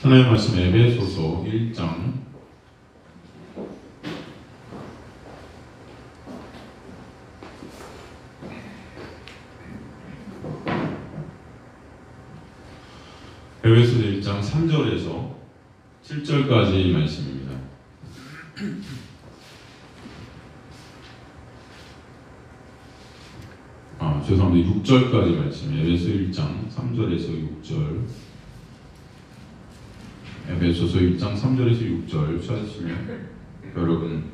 하나님의 말씀 에베소서 1장 3절에서 7절까지 말씀입니다. 죄송합니다. 6절까지 말씀. 에베소 1장 3절에서 6절. 에베소서 1장 3절에서 6절 찾으시면 여러분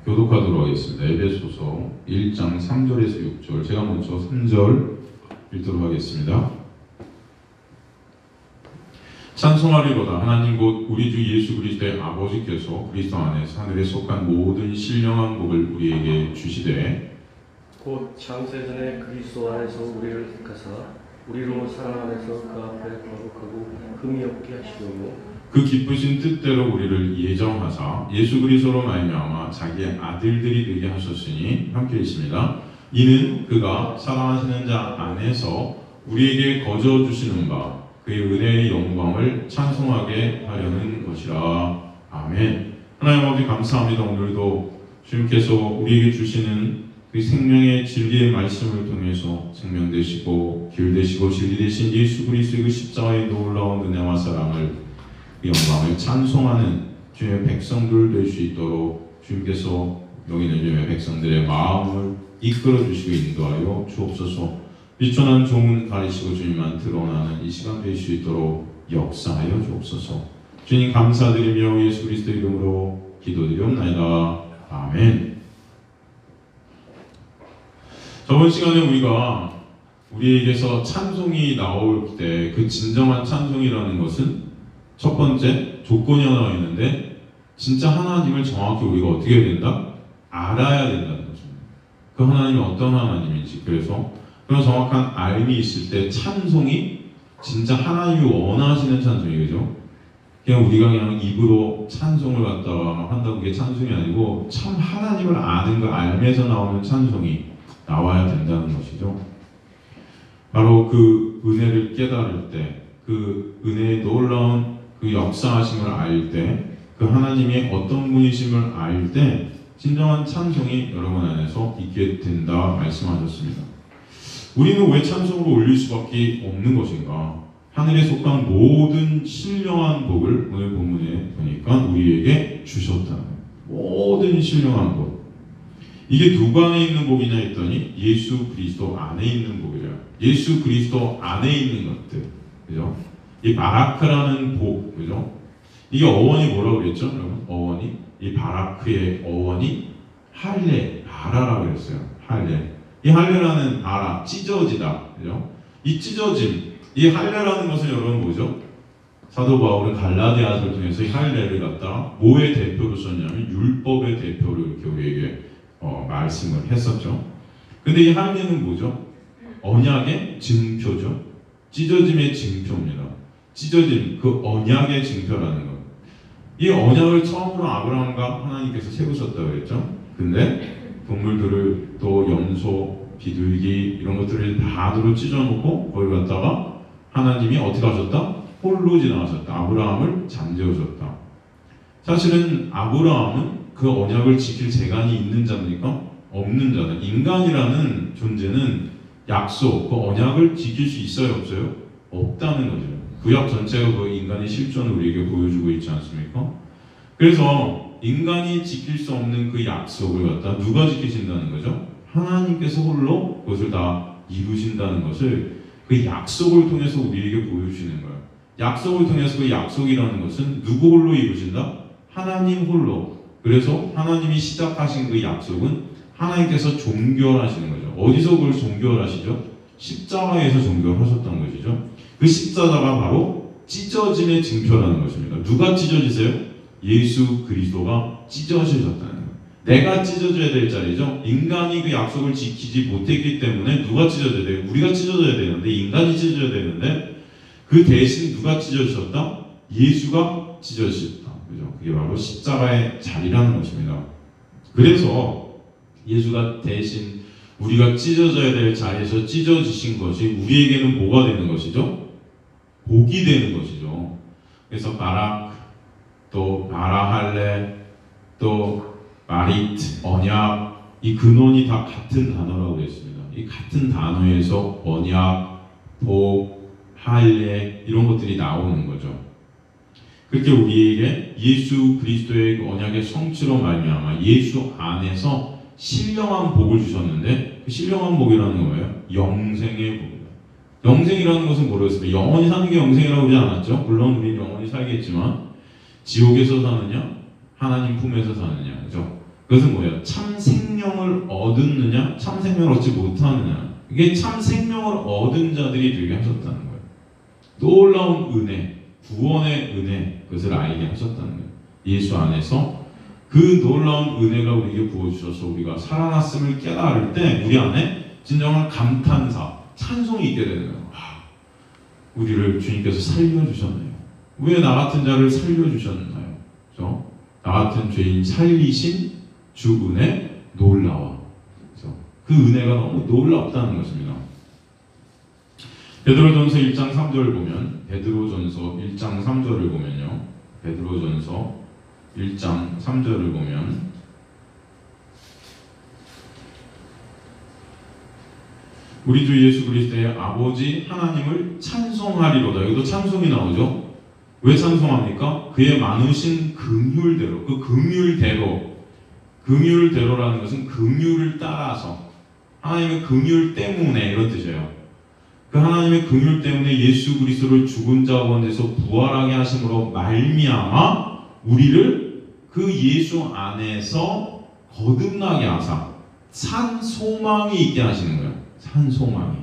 교독하도록 하겠습니다. 에베소서 1장 3절에서 6절. 제가 먼저 3절 읽도록 하겠습니다. 찬송하리로다. 하나님 곧 우리 주 예수 그리스도의 아버지께서 그리스도 안에서 하늘에 속한 모든 신령한 복을 우리에게 주시되 곧 창세전에 그리스도 안에서 우리를 택하사 우리로 사랑 안에서 그 앞에 거룩하고 흠이 없게 하시려고 그 기쁘신 뜻대로 우리를 예정하사 예수 그리스도로 말미암아 자기의 아들들이 되게 하셨으니 함께 읽습니다. 이는 그가 사랑하시는 자 안에서 우리에게 거저 주시는 바 그의 은혜의 영광을 찬송하게 하려는 것이라. 아멘. 하나님 아버지 감사합니다. 오늘도 주님께서 우리에게 주시는 그 생명의 진리의 말씀을 통해서 생명 되시고 길 되시고 진리 되신 예수 그리스도의 그 십자가의 놀라운 은혜와 사랑을 그 영광을 찬송하는 주님의 백성들 될 수 있도록 주님께서 여기 있는 주님의 백성들의 마음을 이끌어 주시고 인도하여 주옵소서. 비천한 종은 가리시고 주님만 드러나는 이 시간 될 수 있도록 역사하여 주옵소서. 주님 감사드리며 예수 그리스도 이름으로 기도드리옵나이다. 아멘. 저번 시간에 우리에게서 찬송이 나올 때 그 진정한 찬송이라는 것은 첫 번째 조건이 하나 있는데 진짜 하나님을 정확히 우리가 어떻게 해야 된다? 알아야 된다는 거죠. 그 하나님이 어떤 하나님인지. 그래서 그런 정확한 알미 있을 때 찬송이 진짜 하나님이 원하시는 찬송이 그죠? 그냥 우리가 그냥 입으로 찬송을 갖다가 한다고 그게 찬송이 아니고 참 하나님을 아는 그 알면서 나오는 찬송이 나와야 된다는 것이죠. 바로 그 은혜를 깨달을 때, 그 은혜의 놀라운 그 역사하심을 알 때, 그 하나님이 어떤 분이심을 알 때 진정한 찬송이 여러분 안에서 있게 된다 말씀하셨습니다. 우리는 왜 찬송으로 올릴 수밖에 없는 것인가? 하늘에 속한 모든 신령한 복을 오늘 본문에 보니까 우리에게 주셨다는 거예요. 모든 신령한 복. 이게 누구 안에 있는 복이냐 했더니 예수 그리스도 안에 있는 복이래요. 예수 그리스도 안에 있는 것들, 그죠? 이 바라크라는 복, 그죠? 이게 어원이 뭐라고 그랬죠, 여러분? 어원이 이 바라크의 어원이 할례, 바라라고 그랬어요. 할례. 이 할례라는 바라, 찢어지다, 그죠? 이 찢어짐, 이 할례라는 것은 여러분 뭐죠? 사도 바울은 갈라디아서를 통해서 이 할례를 갖다 뭐의 대표로 썼냐면 율법의 대표로 이렇게 우리에게 말씀을 했었죠. 근데 이 할례는 뭐죠? 언약의 증표죠. 찢어짐의 증표입니다. 찢어짐, 그 언약의 증표라는 것. 이 언약을 처음으로 아브라함과 하나님께서 세우셨다고 그랬죠. 근데 동물들을 또 염소, 비둘기 이런 것들을 다 찢어놓고 거기 갔다가 하나님이 어떻게 하셨다? 홀로 지나가셨다. 아브라함을 잠재우셨다. 사실은 아브라함은 그 언약을 지킬 재간이 있는 자입니까? 없는 자다. 인간이라는 존재는 약속, 그 언약을 지킬 수 있어요? 없어요? 없다는 거죠. 구약 전체가 그 인간의 실존을 우리에게 보여주고 있지 않습니까? 그래서 인간이 지킬 수 없는 그 약속을 갖다 누가 지키신다는 거죠? 하나님께서 홀로 그것을 다 이루신다는 것을 그 약속을 통해서 우리에게 보여주시는 거예요. 약속을 통해서 그 약속이라는 것은 누구 홀로 이루신다? 하나님 홀로. 그래서 하나님이 시작하신 그 약속은 하나님께서 종결하시는 거죠. 어디서 그걸 종결하시죠? 십자가에서 종결하셨던 것이죠. 그 십자가가 바로 찢어짐의 증표라는 것입니다. 누가 찢어지세요? 예수 그리스도가 찢어지셨다는 거예요. 내가 찢어져야 될 자리죠. 인간이 그 약속을 지키지 못했기 때문에 누가 찢어져야 돼요? 우리가 찢어져야 되는데, 인간이 찢어져야 되는데 그 대신 누가 찢어지셨다? 예수가 찢어지셨다. 그죠? 그게 바로 십자가의 자리라는 것입니다. 그래서 예수가 대신 우리가 찢어져야 될 자리에서 찢어지신 것이 우리에게는 뭐가 되는 것이죠? 복이 되는 것이죠. 그래서 바락, 또 바라할레, 또 마리트, 언약, 이 근원이 다 같은 단어라고 그랬습니다. 이 같은 단어에서 언약, 복, 할례 이런 것들이 나오는 거죠. 그렇게 우리에게 예수 그리스도의 그 언약의 성취로 말미암아 예수 안에서 신령한 복을 주셨는데, 그 신령한 복이라는 거예요. 영생의 복이다. 영생이라는 것은 모르겠습니다. 영원히 사는 게 영생이라고 그러지 않았죠? 물론 우리는 영원히 살겠지만 지옥에서 사느냐, 하나님 품에서 사느냐, 그죠? 그것은 뭐예요? 참 생명을 얻느냐, 참 생명을 얻지 못하느냐. 이게 참 생명을 얻은 자들이 되게 하셨다는 거예요. 놀라운 은혜, 구원의 은혜, 그것을 알게 하셨다는 거예요. 예수 안에서 그 놀라운 은혜가 우리에게 부어주셔서 우리가 살아났음을 깨달을 때 우리 안에 진정한 감탄사, 찬송이 있게 되는 거예요. 우리를 주님께서 살려주셨네요. 왜 나 같은 자를 살려주셨나요? 그렇죠? 나 같은 죄인 살리신 주 은혜 놀라워. 그렇죠? 그 은혜가 너무 놀랍다는 것입니다. 베드로전서 1장 3절을 보면, 베드로전서 1장 3절을 보면요, 베드로전서 1장 3절을 보면 우리 주 예수 그리스도의 아버지 하나님을 찬송하리로다. 여기도 찬송이 나오죠. 왜 찬송합니까? 그의 많으신 긍휼대로, 그 긍휼대로라는 것은 긍휼을 따라서, 하나님의 긍휼 때문에 이런 뜻이에요. 그 하나님의 긍휼 때문에 예수 그리스도를 죽은 자 가운데서 부활하게 하심으로 말미암아 우리를 그 예수 안에서 거듭나게 하사 산 소망이 있게 하시는 거예요. 산 소망이,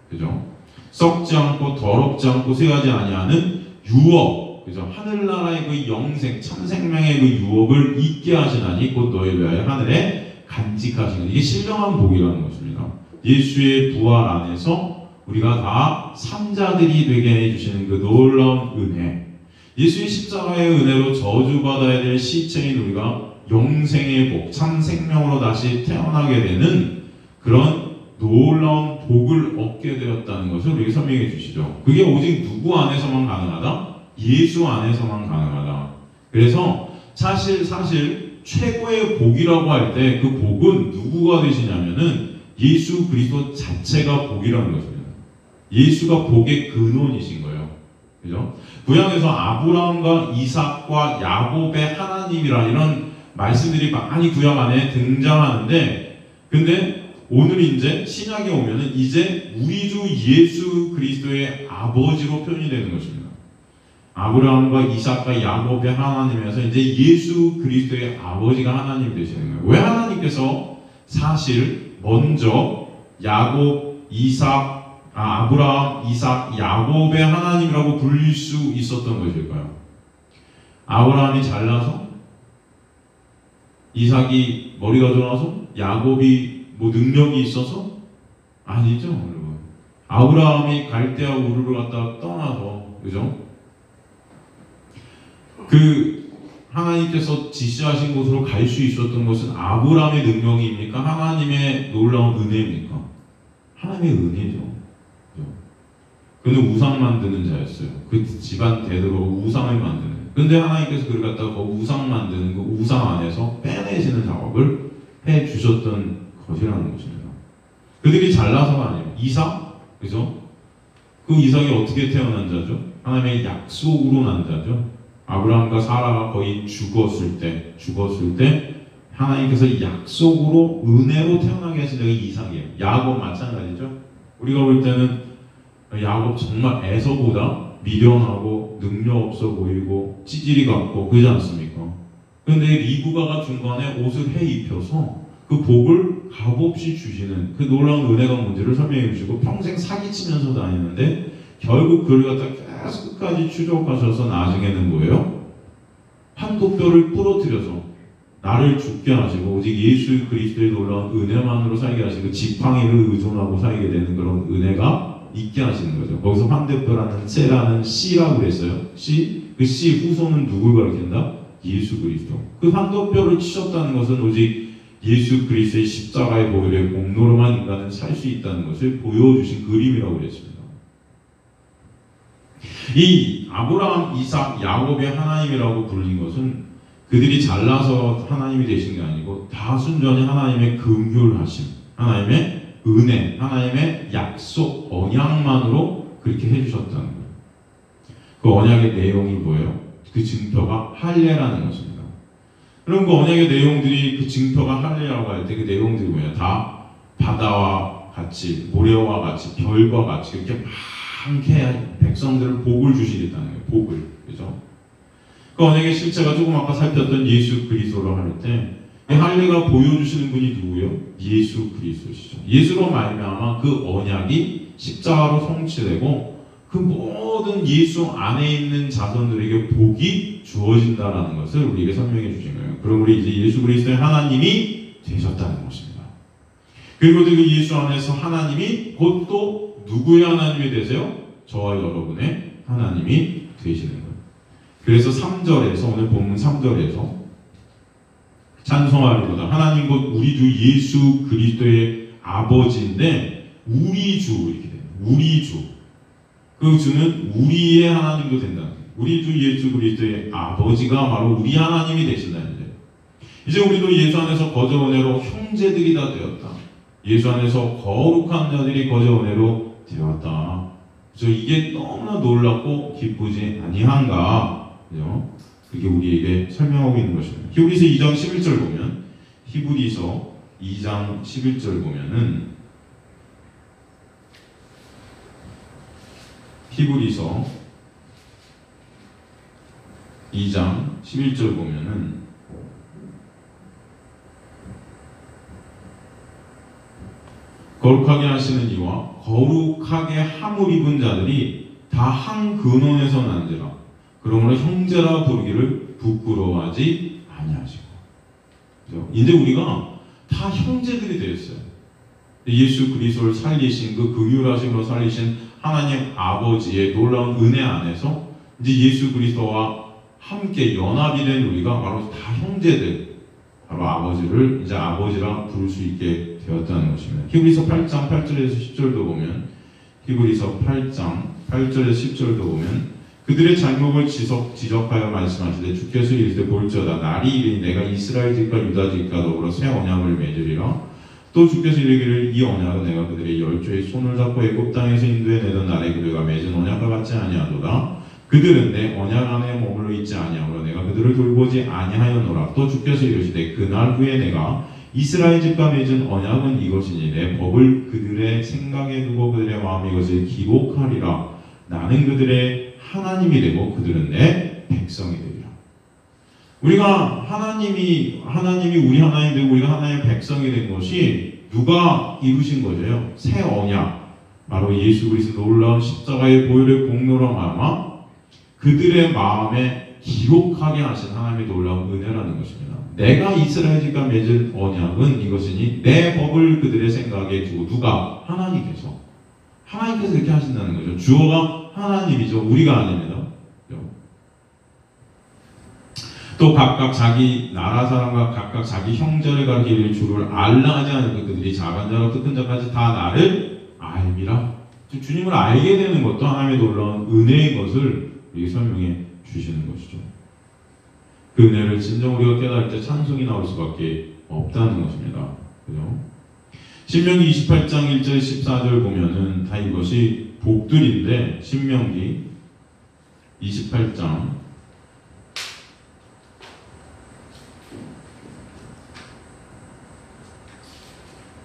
그죠? 썩지 않고 더럽지 않고 쇠하지 아니하는 유업, 그죠? 하늘나라의 그 영생, 참 생명의 그 유업을 있게 하시나니 곧 너희 위하여 하늘에 간직하시는, 이게 신령한 복이라는 것입니다. 예수의 부활 안에서 우리가 다 삼자들이 되게 해주시는 그 놀라운 은혜, 예수의 십자가의 은혜로 저주받아야 될 시체인 우리가 영생의 복, 참 생명으로 다시 태어나게 되는 그런 놀라운 복을 얻게 되었다는 것을 우리에게 설명해 주시죠. 그게 오직 누구 안에서만 가능하다? 예수 안에서만 가능하다. 그래서 사실 최고의 복이라고 할 때 그 복은 누구가 되시냐면은 예수 그리스도 자체가 복이라는 것입니다. 예수가 복의 근원이신 거예요. 그죠? 구약에서 아브라함과 이삭과 야곱의 하나님이라 이런 말씀들이 많이 구약 안에 등장하는데, 근데 오늘 이제 신약에 오면은 이제 우리 주 예수 그리스도의 아버지로 표현이 되는 것입니다. 아브라함과 이삭과 야곱의 하나님에서 이제 예수 그리스도의 아버지가 하나님 되시는 거예요. 왜 하나님께서 사실 먼저 아브라함, 이삭, 야곱의 하나님이라고 불릴 수 있었던 것일까요? 아브라함이 잘나서? 이삭이 머리가 좋아서? 야곱이 뭐 능력이 있어서? 아니죠, 여러분. 아브라함이 갈대아 우르를 갖다가 떠나서, 그죠? 그 하나님께서 지시하신 곳으로 갈 수 있었던 것은 아브라함의 능력입니까? 하나님의 놀라운 은혜입니까? 하나님의 은혜죠. 그는 우상 만드는 자였어요. 그 집안 대대로 우상을 만드는. 근데 하나님께서 그를 갖다가 그 우상 만드는 그 우상 안에서 빼내시는 작업을 해 주셨던 것이라는 것입니다. 그들이 잘나서가 아니에요. 이삭, 그죠? 그 이삭이 어떻게 태어난 자죠? 하나님의 약속으로 난 자죠. 아브라함과 사라가 거의 죽었을 때 하나님께서 약속으로 은혜로 태어나게 하신 자가 이삭이에요. 야곱 마찬가지죠. 우리가 볼 때는 야곱 정말 에서보다 미련하고 능력 없어 보이고 찌질이 같고 그러지 않습니까? 그런데 리브가가 중간에 옷을 해 입혀서 그 복을 값없이 주시는 그 놀라운 은혜가 뭔지를 설명해 주시고, 평생 사기치면서 다니는데 결국 그를 갖다 계속 끝까지 추적하셔서 나중에는 뭐예요? 판도뼈를 부러뜨려서 나를 죽게 하시고 오직 예수 그리스도의 놀라운 은혜만으로 살게 하시고 지팡이를 의존하고 살게 되는 그런 은혜가 있게 하시는 거죠. 거기서 판도뼈라는 쇠라는 씨라고 그랬어요. 그 씨 후손은 누굴 가리킨다? 예수 그리스도. 그 판도뼈를 치셨다는 것은 오직 예수 그리스도의 십자가의 보혈의 공로로만 인간은 살 수 있다는 것을 보여주신 그림이라고 그랬습니다. 이 아브라함, 이삭, 야곱의 하나님이라고 불린 것은 그들이 잘나서 하나님이 되신 게 아니고 다 순전히 하나님의 긍휼하심, 하나님의 은혜, 하나님의 약속, 언약만으로 그렇게 해주셨다는 거예요. 그 언약의 내용이 뭐예요? 그 증표가 할례라는 것입니다. 그럼 그 언약의 내용들이, 그 증표가 할례라고 할 때 그 내용들이 뭐예요? 다 바다와 같이, 모래와 같이, 별과 같이 이렇게 많게 백성들을 복을 주시겠다는 거예요. 복을. 그죠? 그 언약의 실체가 조금 아까 살폈던 예수 그리스도로 할 때 이 할례가 보여주시는 분이 누구예요? 예수 그리스도시죠. 예수로 말미암아 그 언약이 십자가로 성취되고 그 모든 예수 안에 있는 자손들에게 복이 주어진다라는 것을 우리에게 설명해 주신 거예요. 그럼 우리 이제 예수 그리스도의 하나님이 되셨다는 것입니다. 그리고 그 예수 안에서 하나님이 곧 또 누구의 하나님이 되세요? 저와 여러분의 하나님이 되시는 거예요. 그래서 3절에서, 오늘 본문 3절에서 찬송하리로다. 하나님 곧 우리 주 예수 그리스도의 아버지인데 우리 주, 이렇게 돼요. 우리 주. 그 주는 우리의 하나님도 된다는 거예요. 우리 주 예수 그리스도의 아버지가 바로 우리 하나님이 되신다는 거예요. 이제 우리도 예수 안에서 거저 은혜로 형제들이 다 되었다. 예수 안에서 거룩한 자들이 거저 은혜로 되었다. 그래서 이게 너무나 놀랍고 기쁘지 아니한가? 그죠? 그게 우리에게 설명하고 있는 것입니다. 히브리서 2장 11절 보면, 히브리서 2장 11절 보면은, 히브리서 2장 11절 보면은 거룩하게 하시는 이와 거룩하게 함을 입은 자들이 다 한 근원에서 난지라. 그러므로 형제라 부르기를 부끄러워하지 아니하시고. 이제 우리가 다 형제들이 되었어요. 예수 그리스도를 살리신, 그 긍휼하심으로 살리신 하나님 아버지의 놀라운 은혜 안에서 이제 예수 그리스도와 함께 연합이 된 우리가 바로 다 형제들, 바로 아버지를 이제 아버지라 부를 수 있게 되었다는 것입니다. 히브리서 8장 8절에서 10절도 보면, 히브리서 8장 8절에서 10절도 보면 그들의 잘못을 지적하여 말씀하시되 주께서 이르시되 볼지어다 날이 이르니 내가 이스라엘 집과 유다 집과 더불어 새 언약을 맺으리라. 또 주께서 이르기를 이 언약은 내가 그들의 열조의 손을 잡고 애굽 땅에서 인도해 내던 날에 그들과 맺은 언약과 같지 아니하도다. 그들은 내 언약 안에 머물러 있지 아니하므로 내가 그들을 돌보지 아니하였노라. 또 주께서 이르시되 그날 후에 내가 이스라엘 집과 맺은 언약은 이것이니 내 법을 그들의 생각에 두고 그들의 마음에 이것을 기록하리라. 나는 그들의 하나님이 되고 그들은 내 백성이 되리라. 우리가 하나님이 우리 하나님 되고 우리가 하나님의 백성이 된 것이 누가 이루신 거죠? 새 언약, 바로 예수 그리스도 놀라운 십자가의 보혈의 공로로 말미암아 그들의 마음에 기록하게 하신 하나님의 놀라운 은혜라는 것입니다. 내가 이스라엘 집과 맺은 언약은 이것이니 내 법을 그들의 생각에 두고. 누가? 하나님께서 그렇게 하신다는 거죠. 주어가 하나님이죠. 우리가 아닙니다. 또 각각 자기 나라 사람과 각각 자기 형제를 가리킬 줄을 알라 하지 않으면 그들이 작은 자로 큰 자까지 다 나를 알미라. 주님을 알게 되는 것도 하나님의 놀라운 은혜인 것을 우리에게 설명해 주시는 것이죠. 그 은혜를 진정 우리가 깨달을 때 찬송이 나올 수밖에 없다는 것입니다. 그죠? 신명기 28장 1절 14절 보면은 다 이것이 복들인데, 신명기 28장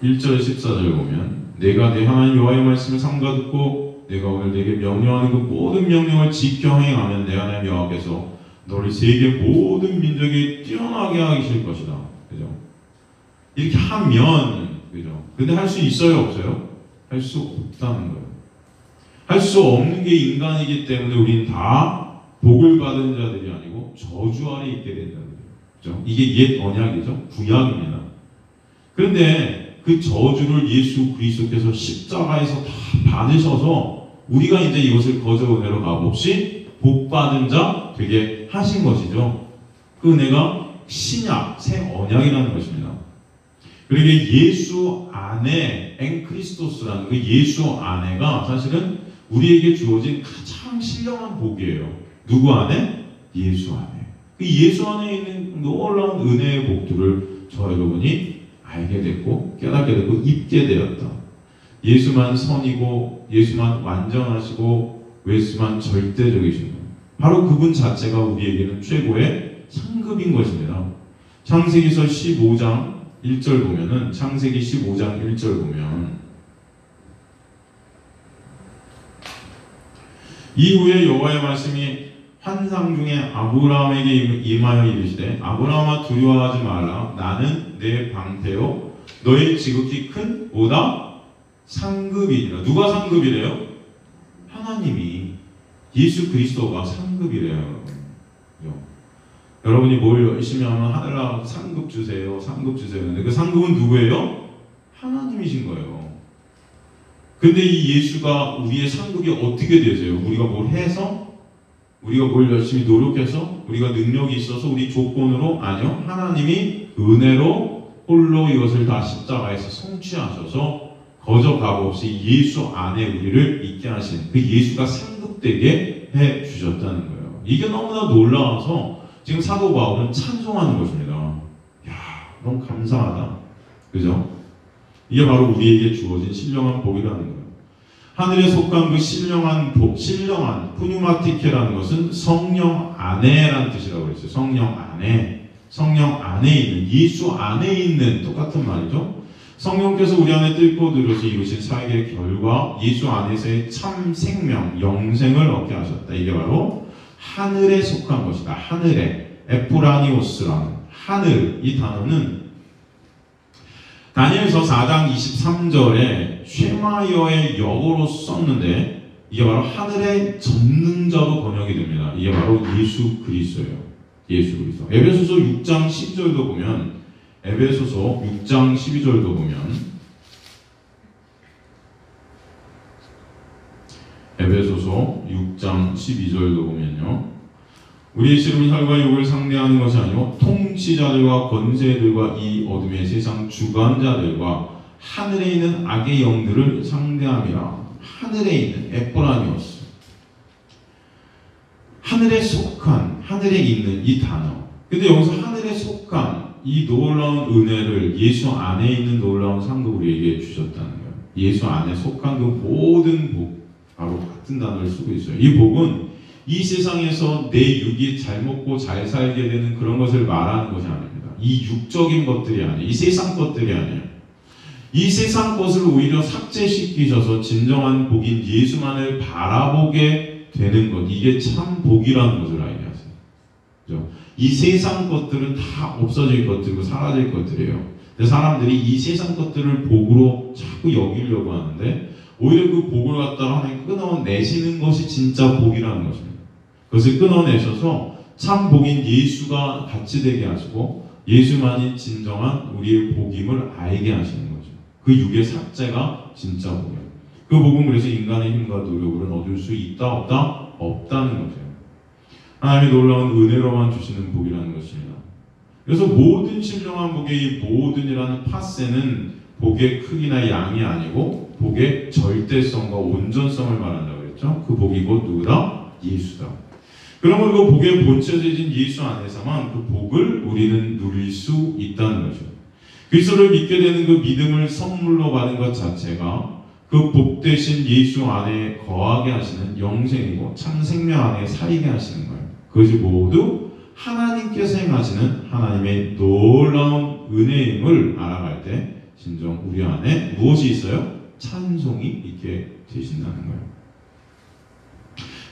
1절 14절 보면 내가 내 하나님 여호와의 말씀을 삼가 듣고 내가 오늘 내게 명령하는 그 모든 명령을 지켜 행하면 내 하나님 여호와께서 너를 세계 모든 민족에 뛰어나게 하실 것이다. 그죠? 이렇게 하면, 그죠? 근데 할 수 있어요, 없어요? 할 수 없다는 거예요. 할 수 없는 게 인간이기 때문에 우리는 다 복을 받은 자들이 아니고 저주 아래 있게 된다는 거예요. 그죠? 이게 옛 언약이죠? 구약입니다. 그런데 그 저주를 예수 그리스도께서 십자가에서 다 받으셔서 우리가 이제 이것을 거저 은혜로 값없이 복 받은 자 되게 하신 것이죠. 그 은혜가 신약, 새 언약이라는 것입니다. 그리고 예수 안에 엔크리스토스라는 그 예수 안에가 사실은 우리에게 주어진 가장 신령한 복이에요. 누구 안에? 예수 안에. 그 예수 안에 있는 놀라운 은혜의 복들을 저 여러분이 알게 됐고 깨닫게 됐고 입게 되었다. 예수만 선이고 예수만 완전하시고 예수만 절대적이신 것. 바로 그분 자체가 우리에게는 최고의 상급인 것입니다. 창세기서 15장 1절 보면은 창세기 15장 1절 보면 이후에 여호와의 말씀이 환상 중에 아브라함에게 임하여 이르시되 아브라함아 두려워하지 말라 나는 내 방패요 너의 지극히 큰 보다 상급이니라. 누가 상급이래요? 하나님이 예수 그리스도가 상급이래요. 여러분이 뭘 열심히 하면 하늘아 상급 주세요 상급 주세요. 근데 그 상급은 누구예요? 하나님이신 거예요. 근데 이 예수가 우리의 상급이 어떻게 되세요? 우리가 뭘 해서? 우리가 뭘 열심히 노력해서? 우리가 능력이 있어서 우리 조건으로? 아니요. 하나님이 은혜로 홀로 이것을 다 십자가에서 성취하셔서 거저 값 없이 예수 안에 우리를 있게 하신 그 예수가 상급되게 해 주셨다는 거예요. 이게 너무나 놀라워서 지금 사도 바울은 찬송하는 것입니다. 야, 너무 감사하다. 그죠? 이게 바로 우리에게 주어진 신령한 복이라는 거예요. 하늘에 속한 그 신령한 복, 신령한 푸뉴마티케라는 것은 성령 안에라는 뜻이라고 그랬어요. 성령 안에, 성령 안에 있는, 예수 안에 있는 똑같은 말이죠. 성령께서 우리 안에 뚫고 들어서 이루신 사역의 결과 예수 안에서의 참 생명, 영생을 얻게 하셨다. 이게 바로 하늘에 속한 것이다. 하늘에 에프라니오스라는 하늘, 이 단어는 다니엘서 4장 23절에 쉐마이어의 역어로 썼는데 이게 바로 하늘의 전능자로 번역이 됩니다. 이게 바로 예수 그리스도예요. 예수 그리스도. 에베소서 6장 12절도 보면 에베소서 6장 12절도 보면 에베소서 6장 12절도 보면요. 우리의 씨름은 혈과 육을 상대하는 것이 아니고 통치자들과 권세들과 이 어둠의 세상 주관자들과 하늘에 있는 악의 영들을 상대함이라. 하늘에 있는 에포라니오스, 하늘에 속한, 하늘에 있는 이 단어. 근데 여기서 하늘에 속한 이 놀라운 은혜를 예수 안에 있는 놀라운 상급을 우리에게 주셨다는 거예요. 예수 안에 속한 그 모든 복, 바로 같은 단어를 쓰고 있어요. 이 복은 이 세상에서 내 육이 잘 먹고 잘 살게 되는 그런 것을 말하는 것이 아닙니다. 이 육적인 것들이 아니에요. 이 세상 것들이 아니에요. 이 세상 것을 오히려 삭제시키셔서 진정한 복인 예수만을 바라보게 되는 것. 이게 참 복이라는 것을 알게 하세요. 그렇죠? 이 세상 것들은 다 없어질 것들이고 사라질 것들이에요. 근데 사람들이 이 세상 것들을 복으로 자꾸 여기려고 하는데 오히려 그 복을 갖다가 하나님 끊어내시는 것이 진짜 복이라는 것입니다. 그것을 끊어내셔서 참 복인 예수가 같이 되게 하시고 예수만이 진정한 우리의 복임을 알게 하시는 거죠. 그 육의 삭제가 진짜 복이에요. 그 복은 그래서 인간의 힘과 노력으로는 얻을 수 있다 없다? 없다는 거죠. 하나님의 놀라운 은혜로만 주시는 복이라는 것입니다. 그래서 모든 신령한 복의 이 모든이라는 파세는 복의 크기나 양이 아니고 복의 절대성과 온전성을 말한다고 그랬죠. 그 복이 곧 누구다? 예수다. 그러면 그 복의 본체되신 예수 안에서만 그 복을 우리는 누릴 수 있다는 거죠. 그리스도를 믿게 되는 그 믿음을 선물로 받은 것 자체가 그 복 대신 예수 안에 거하게 하시는 영생이고 참 생명 안에 살게 하시는 거예요. 그것이 모두 하나님께서 행하시는 하나님의 놀라운 은혜임을 알아갈 때 진정 우리 안에 무엇이 있어요? 찬송이 있게 되신다는 거예요.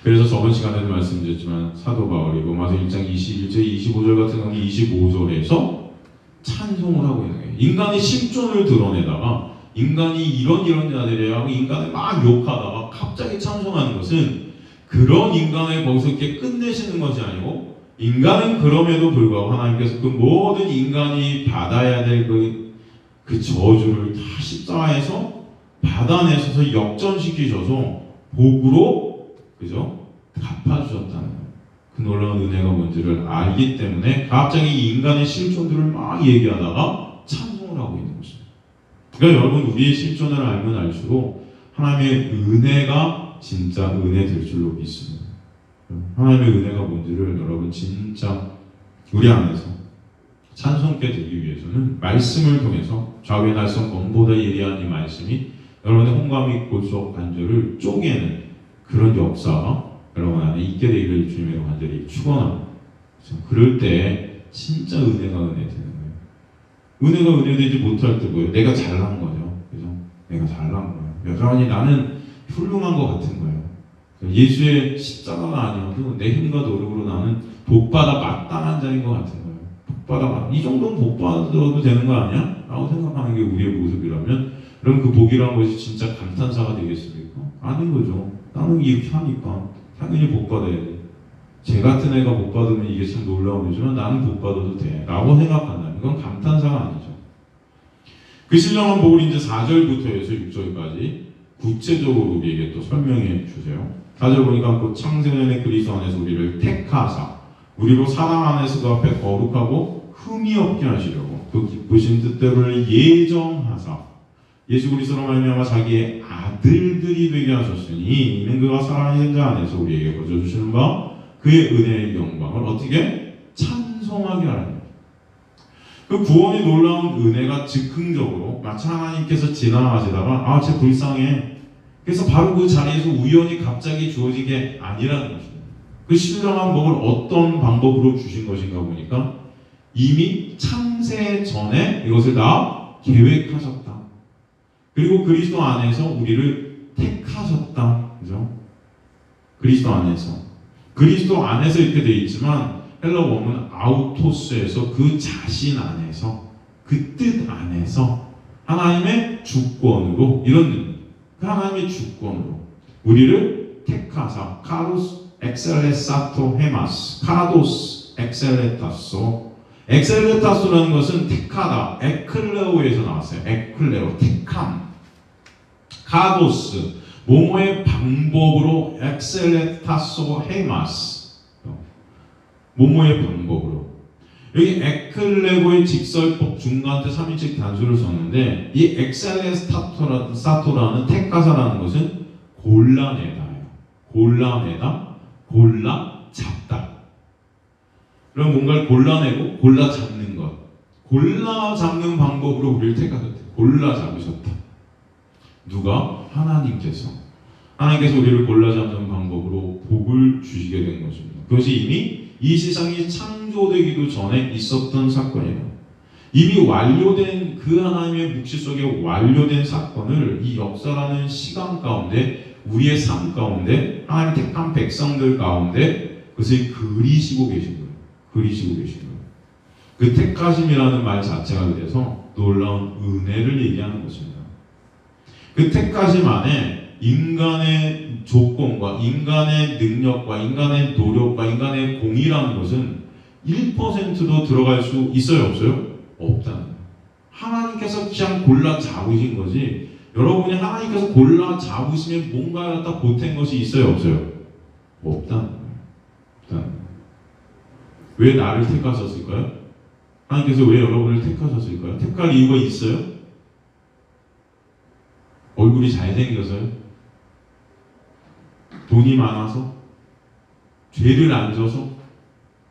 그래서 저번 시간에도 말씀드렸지만 사도 바울이 로마서 1장 21절, 25절 같은 경우 25절에서 찬송을 하고 있는 거예요. 인간의 실존을 드러내다가 인간이 이런 자들이야 하고 인간을 막 욕하다가 갑자기 찬송하는 것은 그런 인간을 거기서 이렇게 끝내시는 것이 아니고 인간은 그럼에도 불구하고 하나님께서 그 모든 인간이 받아야 될 그 저주를 다 십자가에서 받아내셔서 역전시키셔서 복으로 그죠? 갚아주셨다는 거예요. 그 놀라운 은혜가 뭔지를 알기 때문에 갑자기 인간의 실존들을 막 얘기하다가 찬송을 하고 있는 것입니다. 그러니까 여러분 우리의 실존을 알면 알수록 하나님의 은혜가 진짜 은혜 될 줄로 믿습니다. 하나님의 은혜가 뭔지를 여러분 진짜 우리 안에서 찬송케 되기 위해서는 말씀을 통해서 좌우의 날선 검보다 예리한 이 말씀이 여러분의 홍감이 골수록 간절을 쪼개는 그런 역사가 여러분 안에 있게 되기를 주님의 간절히 축원합니다. 그럴 때 진짜 은혜가 은혜 되는 거예요. 은혜가 은혜되지 못할 때 뭐예요? 내가 잘난 거죠. 그죠? 내가 잘난 거예요. 여전히 나는 훌륭한 것 같은 거예요. 예수의 십자가가 아니어도 내 힘과 노력으로 나는 복받아 마땅한 자인 것 같은 거예요. 복받아 이 정도는 복받아도 되는 거 아니야? 라고 생각하는 게 우리의 모습이라면 그럼 그 복이라는 것이 진짜 감탄사가 되겠습니까? 아닌 거죠. 나는 이렇게 하니까 당연히 복받아야 돼. 제 같은 애가 복받으면 이게 참 놀라운 일이지만 나는 복받아도 돼 라고 생각한다면 이건 감탄사가 아니죠. 그 신령한 복을 이제 4절부터 해서 6절까지 구체적으로 우리에게 또 설명해 주세요. 4절 보니까 그 창세전에 그리스도 안에서 우리를 택하사 우리로 사랑 안에서 그 앞에 거룩하고 흠이 없게 하시려고 그 기쁘신 뜻대로를 예정하사 예수 그리스도로 말미암아 자기의 아들들이 되게 하셨으니 이는 그가 사랑하는 자 안에서 우리에게 거저주시는 바 그의 은혜의 영광을 어떻게 찬송하게 하라. 그 구원의 놀라운 은혜가 즉흥적으로 마치 하나님께서 지나가시다가 쟤 불쌍해. 그래서 바로 그 자리에서 우연히 갑자기 주어진 게 아니라는 것입니다. 그 신령한 복을 어떤 방법으로 주신 것인가 보니까 이미 창세 전에 이것을 다 계획하셨다. 그리고 그리스도 안에서 우리를 택하셨다. 그죠? 그리스도 안에서 이렇게 되어 있지만 헬라 원문 아우토스에서 그 자신 안에서 그 뜻 안에서 하나님의 주권으로 이런 의미. 그 하나님의 주권으로 우리를 택하사 카로스 엑셀레사토 헤마스 카라도스 엑셀레타소 엑셀레타소라는 것은 택하다 에클레오에서 나왔어요. 에클레오 택함 카도스 모모의 방법으로 엑셀레타소 헤마스 모모의 방법으로 여기 에클레고의 직설법 중간때 3인칭 단수를 썼는데 이 엑셀레스타토라는 택하사라는 것은 골라내다예요. 골라내다, 골라 잡다. 그럼 뭔가를 골라내고 골라 잡는 것. 골라 잡는 방법으로 우리를 택하셨다. 골라 잡으셨다. 누가? 하나님께서 우리를 골라 잡는 방법으로 복을 주시게 된 것입니다. 그것이 이미 이 세상이 창조되기도 전에 있었던 사건이에요. 이미 완료된 그 하나님의 묵시 속에 완료된 사건을 이 역사라는 시간 가운데 우리의 삶 가운데 하나님 택한 백성들 가운데 그것을 그리시고 계신 거예요. 그 택하심이라는 말 자체가 그래서 놀라운 은혜를 얘기하는 것입니다. 그 택하심 안에 인간의 조건과 인간의 능력과 인간의 노력과 인간의 공이라는 것은 1%도 들어갈 수 있어요? 없어요? 없다는 거예요. 하나님께서 그냥 골라 잡으신 거지 여러분이 하나님께서 골라 잡으시면 뭔가 갖다 보탠 것이 있어요? 없어요? 없다는 거예요. 왜 나를 택하셨을까요? 하나님께서 왜 여러분을 택하셨을까요? 택할 이유가 있어요? 얼굴이 잘생겨서요? 돈이 많아서? 죄를 안 져서?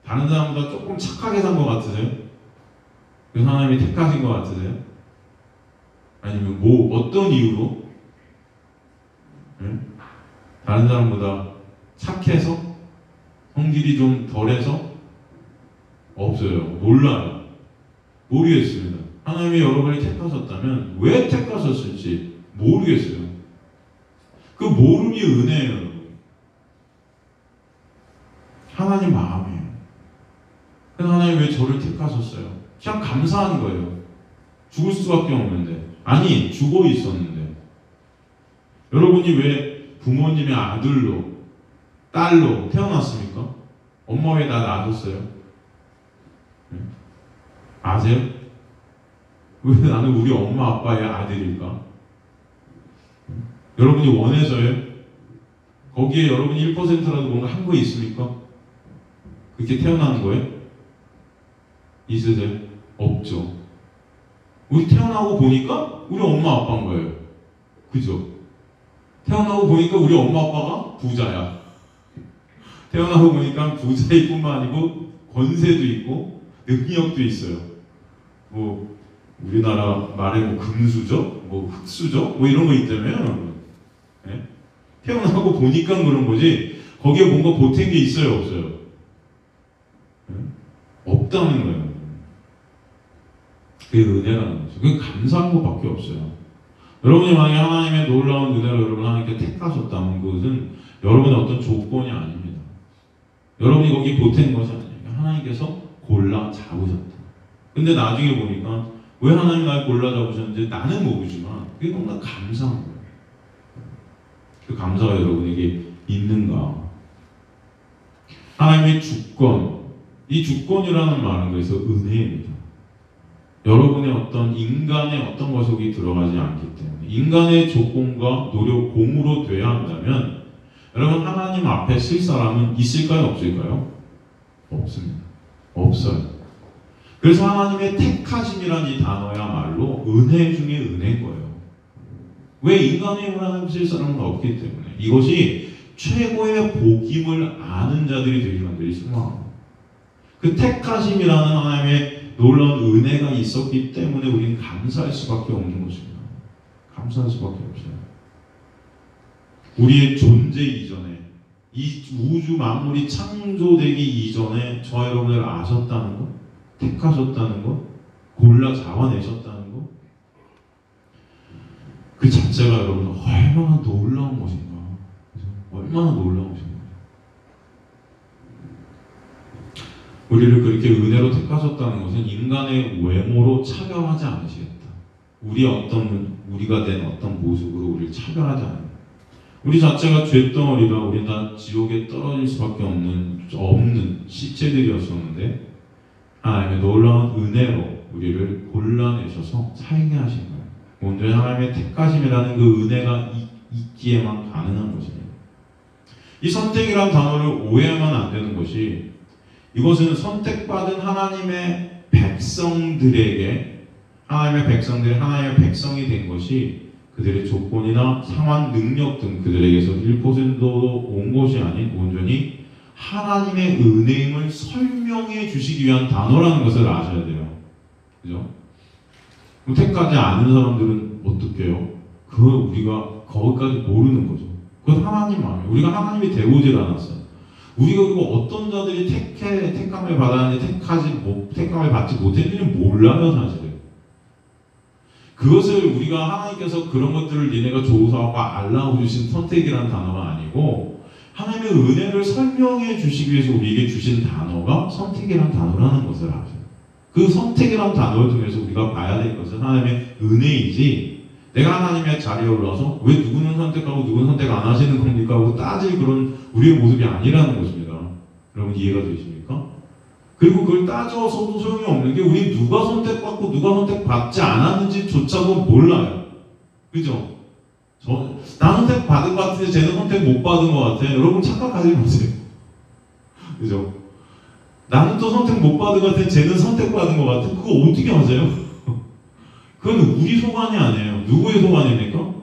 다른 사람보다 조금 착하게 산 것 같으세요? 그래서 하나님이 택하신 것 같으세요? 아니면 어떤 이유로? 네? 다른 사람보다 착해서? 성질이 좀 덜해서? 없어요. 몰라요. 모르겠습니다. 하나님이 여러분을 택하셨다면 왜 택하셨을지 모르겠어요. 그 모름이 은혜예요, 여러분. 하나님 마음이에요. 그래서 하나님 왜 저를 택하셨어요? 그냥 감사한 거예요. 죽을 수밖에 없는데. 아니, 죽어 있었는데. 여러분이 왜 부모님의 아들로, 딸로 태어났습니까? 엄마 왜 나 낳으셨어요? 아세요? 왜 나는 우리 엄마 아빠의 아들일까? 여러분이 원해서요? 거기에 여러분이 1%라도 뭔가 한 거 있습니까? 그렇게 태어나는 거예요? 있으세요? 없죠. 우리 태어나고 보니까 우리 엄마 아빠인 거예요. 그죠? 태어나고 보니까 우리 엄마 아빠가 부자야. 태어나고 보니까 부자일 뿐만 아니고 권세도 있고 능력도 있어요. 뭐 우리나라 말에 뭐 금수저, 뭐 흑수저, 뭐 이런 거 있다면 네? 태어나고 보니까 그런 거지 거기에 뭔가 보탠 게 있어요, 없어요? 네? 없다는 거예요. 그게 은혜라는 거죠. 그건 감사한 것밖에 없어요. 여러분이 만약에 하나님의 놀라운 은혜를 여러분 하나님께 택하셨다면 그것은 여러분의 어떤 조건이 아닙니다. 여러분이 거기 보탠 것이 아니에요. 하나님께서 골라 잡으셨다. 근데 나중에 보니까 왜 하나님 날 골라 잡으셨는지 나는 모르지만 그게 너무나 감사한 거예요. 그 감사가 여러분에게 있는가? 하나님의 주권, 이 주권이라는 말은 그래서 은혜입니다. 여러분의 어떤 인간의 어떤 것이 여기 들어가지 않기 때문에 인간의 조건과 노력, 공으로 돼야 한다면 여러분 하나님 앞에 쓸 사람은 있을까요? 없을까요? 없습니다. 없어요. 그래서 하나님의 택하심이란 이 단어야말로 은혜 중에 은혜인 거예요. 왜 인간의 힘을 하나님 쓸 사람은 없기 때문에 이것이 최고의 복임을 아는 자들이 되기를 간절히 소망합니다. 그 택하심이라는 하나님의 놀라운 은혜가 있었기 때문에 우리는 감사할 수밖에 없는 것입니다. 감사할 수밖에 없어요. 우리의 존재 이전에 이 우주 만물이 창조되기 이전에 저와 여러분을 아셨다는 것, 택하셨다는 것, 골라 잡아내셨다는 것, 그 자체가 여러분 얼마나 놀라운 것인가. 얼마나 놀라운 것인가. 우리를 그렇게 은혜로 택하셨다는 것은 인간의 외모로 차별하지 않으시겠다. 우리가 된 어떤 모습으로 우리를 차별하지 않아요. 우리 자체가 죄덩어리라 우리는 다 지옥에 떨어질 수밖에 없는 시체들이었었는데 하나님의 놀라운 은혜로 우리를 골라내셔서 살게 하신 거예요. 온전히 하나님의 택하심이라는 그 은혜가 있기에만 가능한 것입니다. 이 선택이라는 단어를 오해하면 안 되는 것이 이것은 선택받은 하나님의 백성들에게 하나님의 백성이 된 것이 그들의 조건이나 상황, 능력 등 그들에게서 1%도 온 것이 아닌 온전히 하나님의 은혜임을 설명해 주시기 위한 단어라는 것을 아셔야 돼요. 그죠? 택하지 않은 사람들은 어떻게 해요? 그걸 우리가 거기까지 모르는 거죠. 그건 하나님 마음이에요. 우리가 하나님이 되오질 않았어요. 우리가 그리고 어떤 자들이 택함을 받았는지 택함을 받지 못했는지는 몰라요, 사실은. 그것을 우리가 하나님께서 그런 것들을 니네가 조사하고 알라고 주신 선택이라는 단어가 아니고 하나님의 은혜를 설명해 주시기 위해서 우리에게 주신 단어가 선택이라는 단어라는 것을 아세요. 그 선택이라는 단어를 통해서 우리가 봐야 될 것은 하나님의 은혜이지 내가 하나님의 자리에 올라서 왜 누구는 선택하고 누구는 선택 안 하시는 겁니까? 하고 따질 그런 우리의 모습이 아니라는 것입니다. 여러분 이해가 되십니까? 그리고 그걸 따져서도 소용이 없는 게 우리 누가 선택받고 누가 선택받지 않았는지조차도 몰라요. 그죠? 나는 선택 받은 것 같은데 쟤는 선택 못 받은 것 같아. 여러분 착각하지 마세요. 그죠? 나는 또 선택 못 받은 것 같아. 쟤는 선택받은 것 같아. 그거 어떻게 아세요? 그건 우리 소관이 아니에요. 누구의 소관입니까?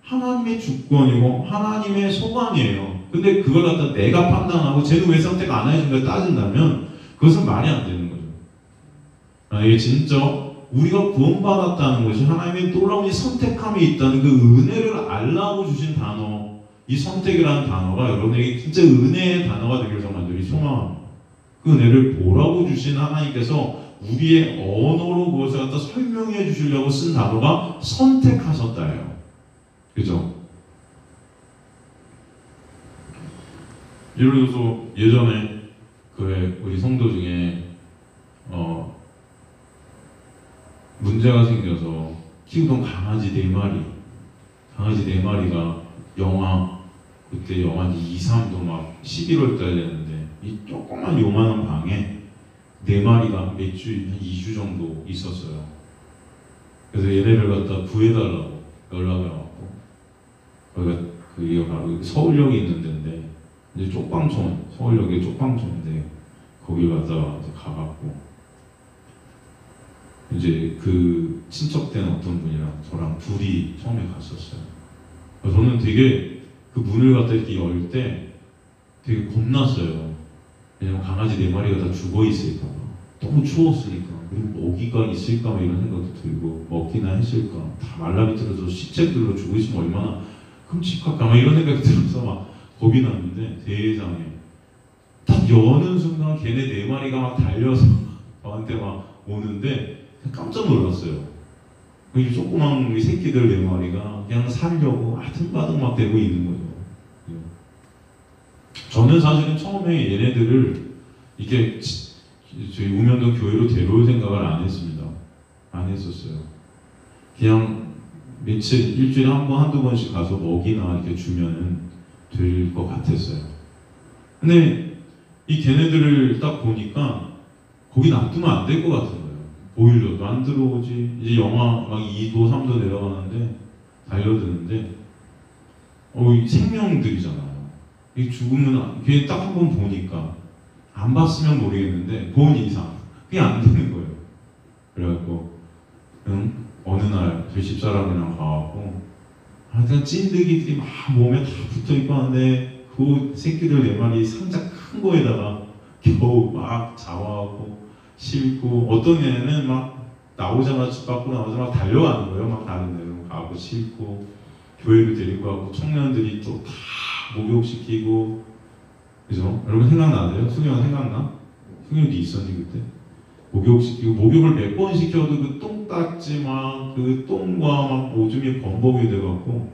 하나님의 주권이고 하나님의 소관이에요. 근데 그걸 갖다 내가 판단하고 쟤는 왜 선택 안 해준가 따진다면 그것은 말이 안 되는 거죠. 이게 진짜 우리가 구원받았다는 것이 하나님의 놀라운 선택함이 있다는 그 은혜를 알라고 주신 단어, 이 선택이라는 단어가 여러분에게 진짜 은혜의 단어가 되기를 정말 소망합니다. 그 은혜를 뭐라고 주신 하나님께서 우리의 언어로 그것을 갖다 설명해 주시려고 쓴 단어가 선택하셨다예요. 그죠? 예를 들어서 예전에 우리 성도 중에 문제가 생겨서 키우던 강아지 4마리가 그때 영하 2, 3도 막 11월 달이었는데 이 조그만 요만한 방에 4마리가 몇 주, 한 2주 정도 있었어요. 그래서 얘네를 갖다 구해달라고 연락이 왔고 거기가 바로 서울역에 있는 데인데 이제 쪽방촌, 서울역의 쪽방촌인데 거기 갔다가 가갖고 이제 그 친척된 어떤 분이랑 저랑 둘이 처음에 갔었어요. 저는 되게 그 문을 갖다 이렇게 열 때 되게 겁났어요. 왜냐면 강아지 4마리가 다 죽어 있을까봐. 너무 추웠으니까. 그리고 먹이가 있을까 막 이런 생각도 들고, 먹기나 했을까. 다 말라비틀어서 시체들로 죽으시면 얼마나 끔찍할까 막 이런 생각이 들어서 막 겁이 났는데, 세상에. 딱 여는 순간 걔네 4마리가 막 달려서 저한테 막 오는데 깜짝 놀랐어요. 이 조그만 우리 새끼들 4마리가 그냥 살려고 아등바등 막 대고 있는 거죠. 저는 사실은 처음에 얘네들을 이게 저희 우면동 교회로 데려올 생각을 안 했습니다. 안 했었어요. 그냥 며칠, 일주일에 한 번, 한두 번씩 가서 먹이나 이렇게 주면은 될 것 같았어요. 근데 이 걔네들을 딱 보니까 거기 놔두면 안 될 것 같은 거예요. 보일러도 안 들어오지. 이제 영하 막 2도, 3도 내려가는데, 달려드는데, 이 생명들이잖아요. 이 죽으면, 그게 딱 한 번 보니까, 안 봤으면 모르겠는데, 본 이상, 그게 안 되는 거예요. 그래갖고, 어느 날, 저희 집사람이랑 가갖고, 하여튼 찐득이들이 막 몸에 다 붙어있고 하는데, 그 새끼들 4마리 상자 큰 거에다가 겨우 막 잡아갖고, 싣고, 어떤 애는 막 나오자마자 집 밖으로 나오자마자 달려가는 거예요. 막 다른 데로 가고 싣고, 교회를 데리고 가고, 청년들이 또 다 목욕시키고, 그죠? 여러분 생각나세요? 승현 생각나? 승현도 있었니 그때? 목욕시키고, 목욕을 몇 번 시켜도 그 똥딱지 막, 그 똥과 막 오줌이 범벅이 돼갖고,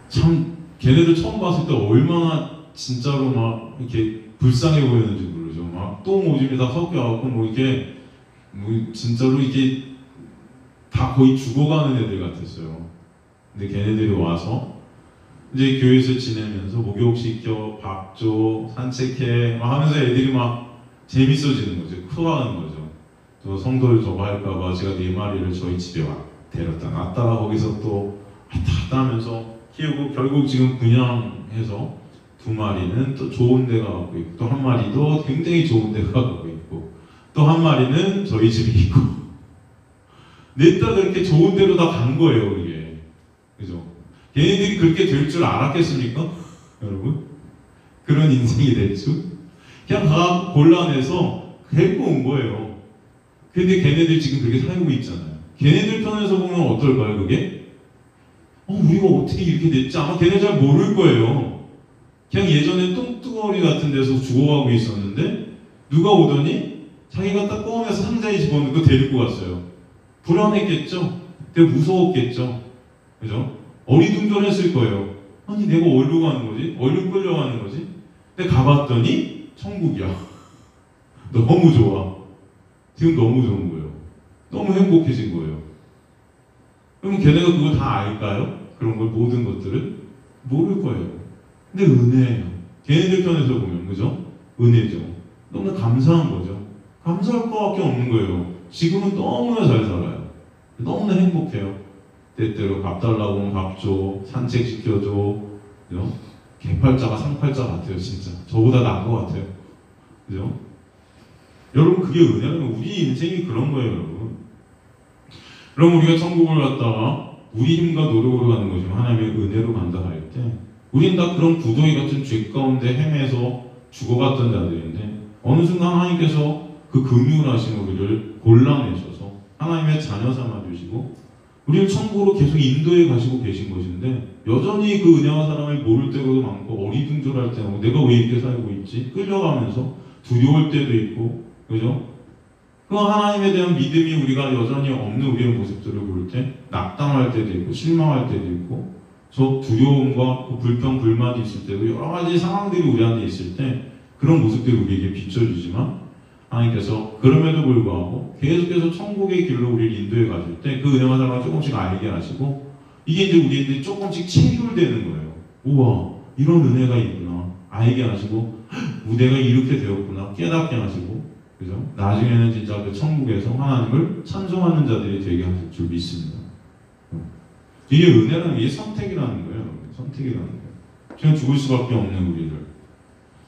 참, 걔네들 처음 봤을 때 얼마나 진짜로 막 이렇게 불쌍해 보이는지 모르죠. 막 똥 오줌이 다 섞여갖고 뭐 이게 뭐 진짜로 이게 다 거의 죽어가는 애들 같았어요. 근데 걔네들이 와서 이제 교회에서 지내면서 목욕시켜, 밥 줘, 산책해 막 하면서 애들이 막 재밌어지는 거죠. 크어가는 거죠. 또 성도를 저거 할까봐 제가 4마리를 저희 집에 데려다 놨다가 거기서 또 왔다 갔다 하면서 키우고 결국 지금 분양해서 2마리는 또 좋은 데 가고 있고 또 1마리도 굉장히 좋은 데 가고 있고 또 1마리는 저희 집에 있고 넷 다 그렇게 좋은 데로 다 간 거예요 이게. 그죠? 걔네들이 그렇게 될 줄 알았겠습니까? 여러분? 그런 인생이 될 줄? 그냥 다 곤란해서 데리고 온 거예요. 근데 걔네들 지금 그렇게 살고 있잖아요. 걔네들 편에서 보면 어떨까요 그게? 우리가 어떻게 이렇게 됐지? 아마 걔네 잘 모를 거예요. 그냥 예전에 똥뚜거리 같은 데서 죽어가고 있었는데 누가 오더니 자기가 딱 꺼내서 상자에 집어넣고 데리고 갔어요. 불안했겠죠? 되게 무서웠겠죠? 그죠? 어리둥절했을 거예요. 아니 내가 어디로 가는 거지? 어디로 끌려가는 거지? 근데 가봤더니 천국이야. 너무 좋아. 지금 너무 좋은 거예요. 너무 행복해진 거예요. 그럼 걔네가 그거 다 알까요? 그런 걸 모든 것들을? 모를 거예요. 근데 은혜예요. 걔네들 편에서 보면 그죠? 은혜죠. 너무나 감사한 거죠. 감사할 것밖에 없는 거예요. 지금은 너무나 잘 살아요. 너무나 행복해요. 때때로 밥 달라고 하면 밥 줘, 산책시켜줘. 그죠? 개팔자가 상팔자 같아요 진짜. 저보다 나은 것 같아요. 그죠? 여러분 그게 은혜라면 우리 인생이 그런 거예요 여러분. 그럼 우리가 천국을 갔다가 우리 힘과 노력으로 가는 거죠. 하나님의 은혜로 간다 할 때 우린 다 그런 구덩이 같은 죄 가운데 헤매서 죽어갔던 자들인데 어느 순간 하나님께서 그 긍휼하신 우리를 골라내셔서 하나님의 자녀 삼아주시고 우리를 천국으로 계속 인도해 가시고 계신 것인데 여전히 그 은혜와 사랑을 모를 때도 많고 어리둥절할 때도 많고 내가 왜 이렇게 살고 있지? 끌려가면서 두려울 때도 있고 그죠? 그 하나님에 대한 믿음이 우리가 여전히 없는 우리의 모습들을 볼 때 낙담할 때도 있고 실망할 때도 있고 저 두려움과 그 불평, 불만이 있을 때도 여러 가지 상황들이 우리한테 있을 때 그런 모습들이 우리에게 비춰주지만 하나님께서 그럼에도 불구하고 계속해서 천국의 길로 우리를 인도해 가실 때 그 은혜와 사랑을 조금씩 알게 하시고 이게 이제 우리한테 조금씩 체결되는 거예요. 우와 이런 은혜가 있구나 알게 하시고 내가 이렇게 되었구나 깨닫게 하시고 그죠? 나중에는 진짜 그 천국에서 하나님을 찬송하는 자들이 되게 하실 줄 믿습니다. 이게 은혜라는 게 선택이라는 거예요. 선택이라는 거예요. 그냥 죽을 수밖에 없는 우리를.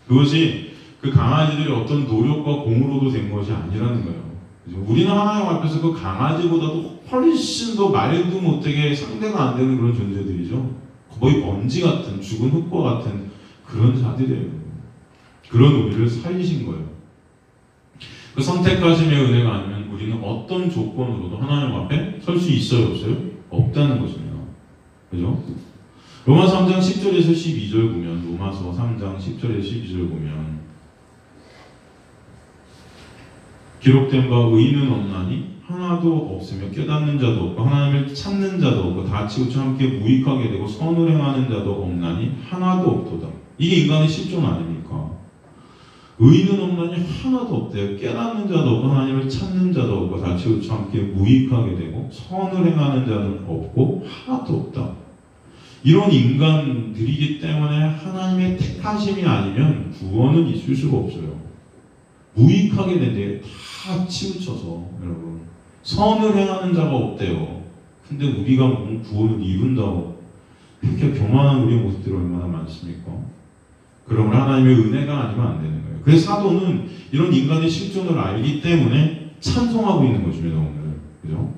그것이 그 강아지들이 어떤 노력과 공으로도 된 것이 아니라는 거예요. 그죠? 우리는 하나님 앞에서 그 강아지보다도 훨씬 더 말도 못되게 상대가 안 되는 그런 존재들이죠. 거의 먼지 같은, 죽은 흙과 같은 그런 자들이에요. 그런 우리를 살리신 거예요. 그 선택하심의 은혜가 아니면 우리는 어떤 조건으로도 하나님 앞에 설 수 있어요, 없어요? 없다는 것입니다. 그죠? 로마서 3장 10절에서 12절 보면, 로마서 3장 10절에서 12절 보면, 기록된 바 의인은 없나니 하나도 없으며 깨닫는 자도 없고 하나님을 찾는 자도 없고 다 치우쳐 함께 무익하게 되고 선을 행하는 자도 없나니 하나도 없도다. 이게 인간의 실존 아닙니까? 의인은 없나니 하나도 없대요. 깨닫는 자도 없고 하나님을 찾는 자도 없고 다 치우쳐 함께 무익하게 되고 선을 행하는 자는 없고 하나도 없다. 이런 인간들이기 때문에 하나님의 택하심이 아니면 구원은 있을 수가 없어요. 무익하게 된데 다 치우쳐서 여러분 선을 행하는 자가 없대요. 근데 우리가 구원을 이룬다고 그렇게 교만한 우리의 모습들이 얼마나 많습니까? 그러면 하나님의 은혜가 아니면 안 되는 거예요. 그래서 사도는 이런 인간의 실존을 알기 때문에 찬송하고 있는 것입니다. 오늘. 그죠?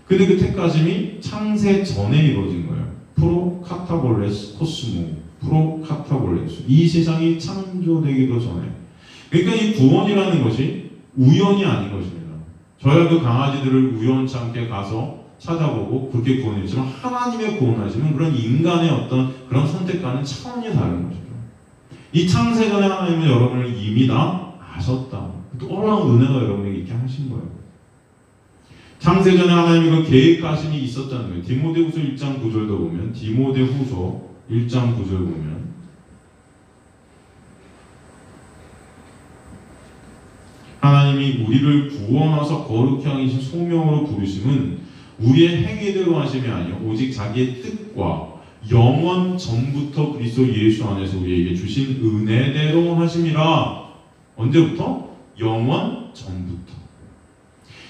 근데 그 택하심이 창세 전에 이루어진 거예요. 프로 카타볼레스 코스모, 프로 카타볼레스. 이 세상이 창조되기도 전에. 그러니까 이 구원이라는 것이 우연이 아닌 것입니다. 저희가 그 강아지들을 우연치 않게 가서 찾아보고 그렇게 구원했지만 하나님의 구원하시는 그런 인간의 어떤 그런 선택과는 차원이 다른 것이죠. 이 창세전에 하나님은 여러분을 이미 다 아셨다. 놀라운 은혜가 여러분에게 있게 하신 거예요. 창세전에 하나님이 그 계획하심이 있었다는 거예요. 디모데후서 1장 9절도 보면, 디모데후서 1장 9절 보면 하나님이 우리를 구원하사 거룩히 하신 소명으로 부르심은 우리의 행위대로 하심이 아니요 오직 자기의 뜻과 영원 전부터 그리스도 예수 안에서 우리에게 주신 은혜대로 하심이라. 언제부터? 영원 전부터.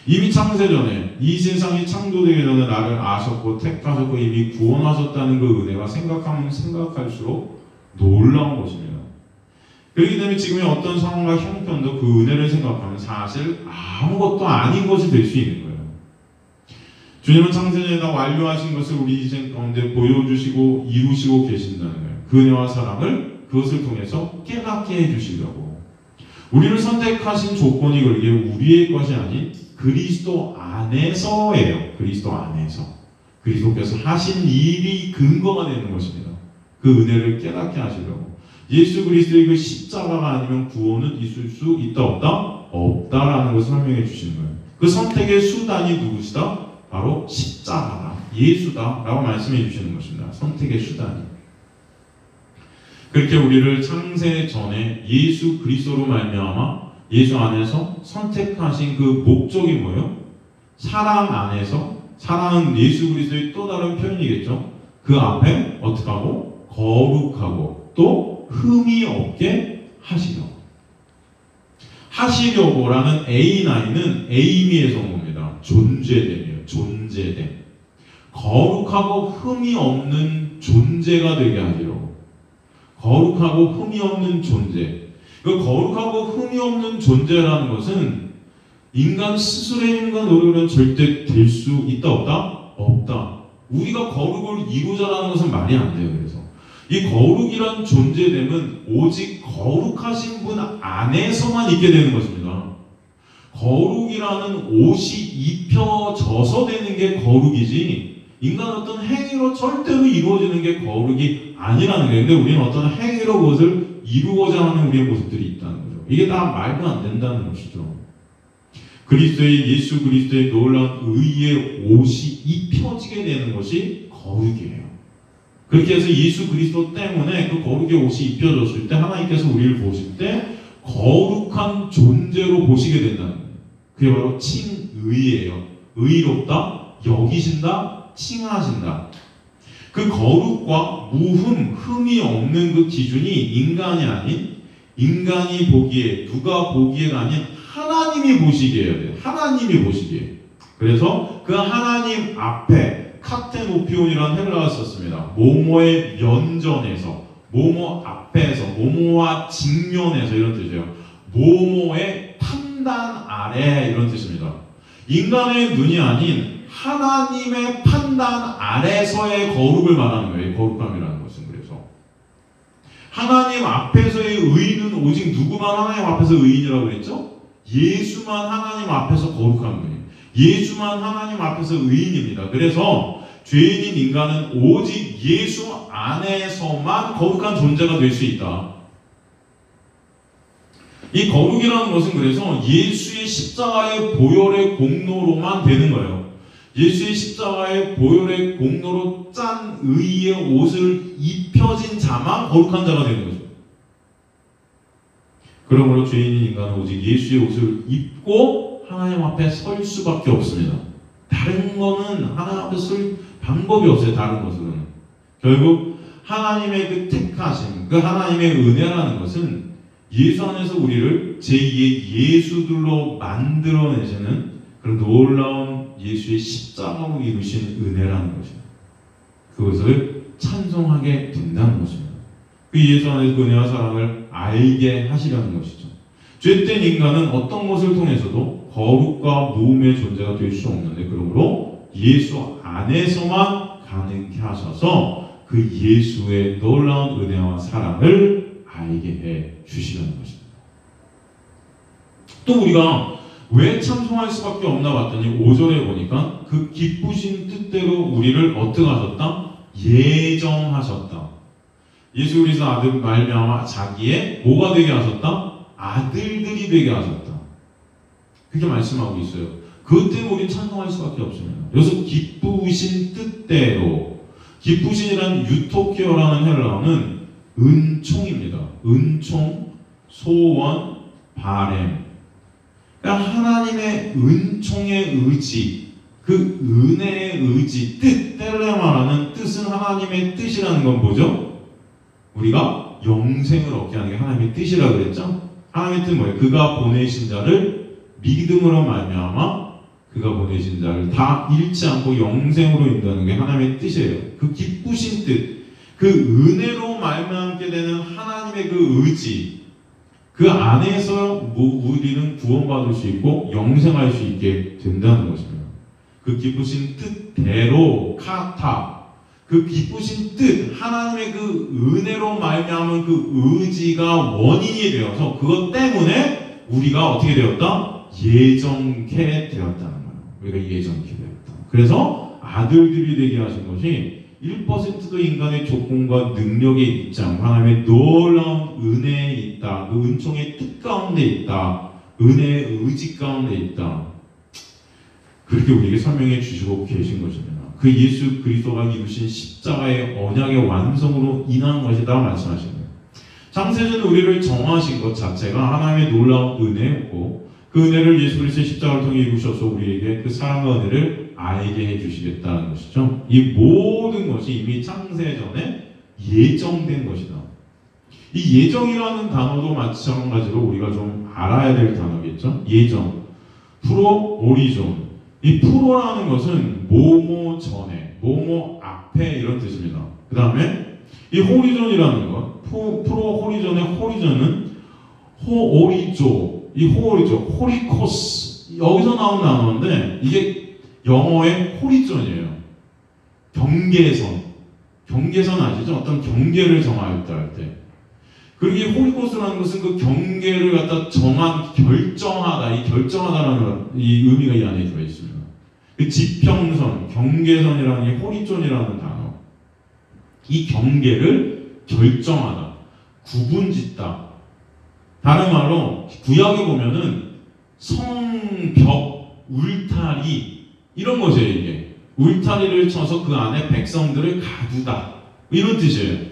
이미 창세전에 이 세상이 창조되기 전에 나를 아셨고 택하셨고 이미 구원하셨다는 그 은혜가 생각하면 생각할수록 놀라운 것입니다. 그렇기 때문에 지금의 어떤 상황과 형편도 그 은혜를 생각하면 사실 아무것도 아닌 것이 될 수 있는 거예요. 주님은 창세전에 다 완료하신 것을 우리 인생 가운데 보여주시고 이루시고 계신다는 거예요. 그 은혜와 사랑을 그것을 통해서 깨닫게 해주시려고. 우리를 선택하신 조건이 그게 우리의 것이 아닌 그리스도 안에서예요. 그리스도 안에서. 그리스도께서 하신 일이 근거가 되는 것입니다. 그 은혜를 깨닫게 하시려고. 예수 그리스도의 그 십자가가 아니면 구원은 있을 수 있다 없다? 없다라는 것을 설명해 주시는 거예요. 그 선택의 수단이 누구시다? 바로 십자가다. 예수다 라고 말씀해 주시는 것입니다. 선택의 수단이. 그렇게 우리를 창세 전에 예수 그리스도로 말미암아 예수 안에서 선택하신 그 목적이 뭐예요? 사랑 안에서, 사랑은 예수 그리스도의 또 다른 표현이겠죠. 그 앞에 어떻게 하고? 거룩하고 또 흠이 없게 하시려고. 하시려고라는 A9은 에이미에서 온 겁니다. 존재됨이에요. 존재됨. 거룩하고 흠이 없는 존재가 되게 하시려고. 거룩하고 흠이 없는 존재. 그 거룩하고 흠이 없는 존재라는 것은 인간 스스로의 힘과 노력으로는 절대 될 수 있다 없다? 없다. 우리가 거룩을 이루자라는 것은 말이 안 돼요. 그래서 이 거룩이란 존재됨은 오직 거룩하신 분 안에서만 있게 되는 것입니다. 거룩이라는 옷이 입혀져서 되는 게 거룩이지 인간 어떤 행위로 절대로 이루어지는 게 거룩이 아니라는 거예요. 근데 우리는 어떤 행위로 그것을 이루고자 하는 우리의 모습들이 있다는 거죠. 이게 다 말도 안 된다는 것이죠. 그리스도의 예수 그리스도의 놀라운 의의 옷이 입혀지게 되는 것이 거룩이에요. 그렇게 해서 예수 그리스도 때문에 그 거룩의 옷이 입혀졌을 때 하나님께서 우리를 보실 때 거룩한 존재로 보시게 된다는 거예요. 그게 바로 칭의예요. 의롭다, 여기신다, 칭하신다. 그 거룩과 무흠, 흠이 없는 그 기준이 인간이 아닌, 인간이 보기에, 누가 보기에가 아닌 하나님이 보시기에 해야 돼요. 하나님이 보시기에. 그래서 그 하나님 앞에 카테노피온이라는 헬라어를 썼습니다. 모모의 면전에서, 모모 앞에서, 모모와 직면에서 이런 뜻이에요. 모모의 탐 판단 아래 이런 뜻입니다. 인간의 눈이 아닌 하나님의 판단 아래서의 거룩을 말하는 거예요. 거룩함이라는 것은. 그래서 하나님 앞에서의 의인은 오직 누구만 하나님 앞에서 의인이라고 그랬죠? 예수만 하나님 앞에서 거룩한 분이에요. 예수만 하나님 앞에서 의인입니다. 그래서 죄인인 인간은 오직 예수 안에서만 거룩한 존재가 될 수 있다. 이 거룩이라는 것은 그래서 예수의 십자가의 보혈의 공로로만 되는 거예요. 예수의 십자가의 보혈의 공로로 짠 의의 옷을 입혀진 자만 거룩한 자가 되는 거죠. 그러므로 죄인인 인간은 오직 예수의 옷을 입고 하나님 앞에 설 수밖에 없습니다. 다른 거는 하나님 앞에 설 방법이 없어요. 다른 것은. 결국 하나님의 그 택하심, 그 하나님의 은혜라는 것은 예수 안에서 우리를 제2의 예수들로 만들어내시는 그런 놀라운 예수의 십자가로 이루신 은혜라는 것입니다. 그것을 찬송하게 된다는 것입니다. 그 예수 안에서 그 은혜와 사랑을 알게 하시려는 것이죠. 죄된 인간은 어떤 것을 통해서도 거룩과 모음의 존재가 될 수 없는데, 그러므로 예수 안에서만 가능케 하셔서 그 예수의 놀라운 은혜와 사랑을 알게 해 주시려는 것입니다. 또 우리가 왜 찬송할 수밖에 없나 봤더니 5절에 보니까 그 기쁘신 뜻대로 우리를 어떻게 하셨다? 예정하셨다. 예수 그리스도 아들 말미암아 자기의 뭐가 되게 하셨다? 아들들이 되게 하셨다. 그렇게 말씀하고 있어요. 그것 때문에 우리는 찬송할 수밖에 없습니다. 여기서 기쁘신 뜻대로, 기쁘신이라는 유토케어라는 헬라어는 은총입니다. 은총, 소원, 바램. 그러니까 하나님의 은총의 의지, 그 은혜의 의지, 뜻, 텔레마라는 뜻은 하나님의 뜻이라는 건 뭐죠? 우리가 영생을 얻게 하는 게 하나님의 뜻이라고 그랬죠? 하나님의 뜻은 뭐예요? 그가 보내신 자를 믿음으로 말미암아 그가 보내신 자를 다 잃지 않고 영생으로 인도하는 게 하나님의 뜻이에요. 그 기쁘신 뜻, 그 은혜로 말미암게 되는 하나님의 그 의지, 그 안에서 우리는 구원받을 수 있고 영생할 수 있게 된다는 것입니다. 그 기쁘신 뜻대로 카타, 그 기쁘신 뜻, 하나님의 그 은혜로 말미암은 그 의지가 원인이 되어서 그것 때문에 우리가 어떻게 되었다? 예정케 되었다는 거예요. 우리가 예정케 되었다. 그래서 아들들이 되게 하신 것이 1%도 인간의 조건과 능력에 있지 않고 하나님의 놀라운 은혜에 있다. 그 은총의 뜻 가운데 있다. 은혜의 의지 가운데 있다. 그렇게 우리에게 설명해 주시고 계신 것입니다. 그 예수 그리스도가 이루신 십자가의 언약의 완성으로 인한 것이다 말씀하십니다. 창세전에 우리를 정하신 것 자체가 하나님의 놀라운 은혜였고, 그 은혜를 예수 그리스도의 십자가를 통해 이루셔서 우리에게 그 사랑과 은혜를 알게 해주시겠다는 것이죠. 이 모든 것이 이미 창세전에 예정된 것이다. 이 예정이라는 단어도 마찬가지로 우리가 좀 알아야 될 단어겠죠. 예정, 프로 오리존. 이 프로라는 것은 뭐뭐 전에, 뭐뭐 앞에 이런 뜻입니다. 그 다음에 이 호리존이라는 것, 프로 호리존의 호리존은 호오리조, 이 호오리조, 호리코스, 여기서 나온 단어인데 이게 영어의 호리존이에요. 경계선. 경계선 아시죠? 어떤 경계를 정하였다 할 때. 그리고 이 호리코스라는 것은 그 경계를 갖다 결정하다, 이 결정하다라는 이 의미가 이 안에 들어 있습니다. 그 지평선, 경계선이라는 이 호리존이라는 단어. 이 경계를 결정하다, 구분짓다. 다른 말로 구약에 보면은 성벽, 울타리 이런 것이에요. 이게 울타리를 쳐서 그 안에 백성들을 가두다 이런 뜻이에요.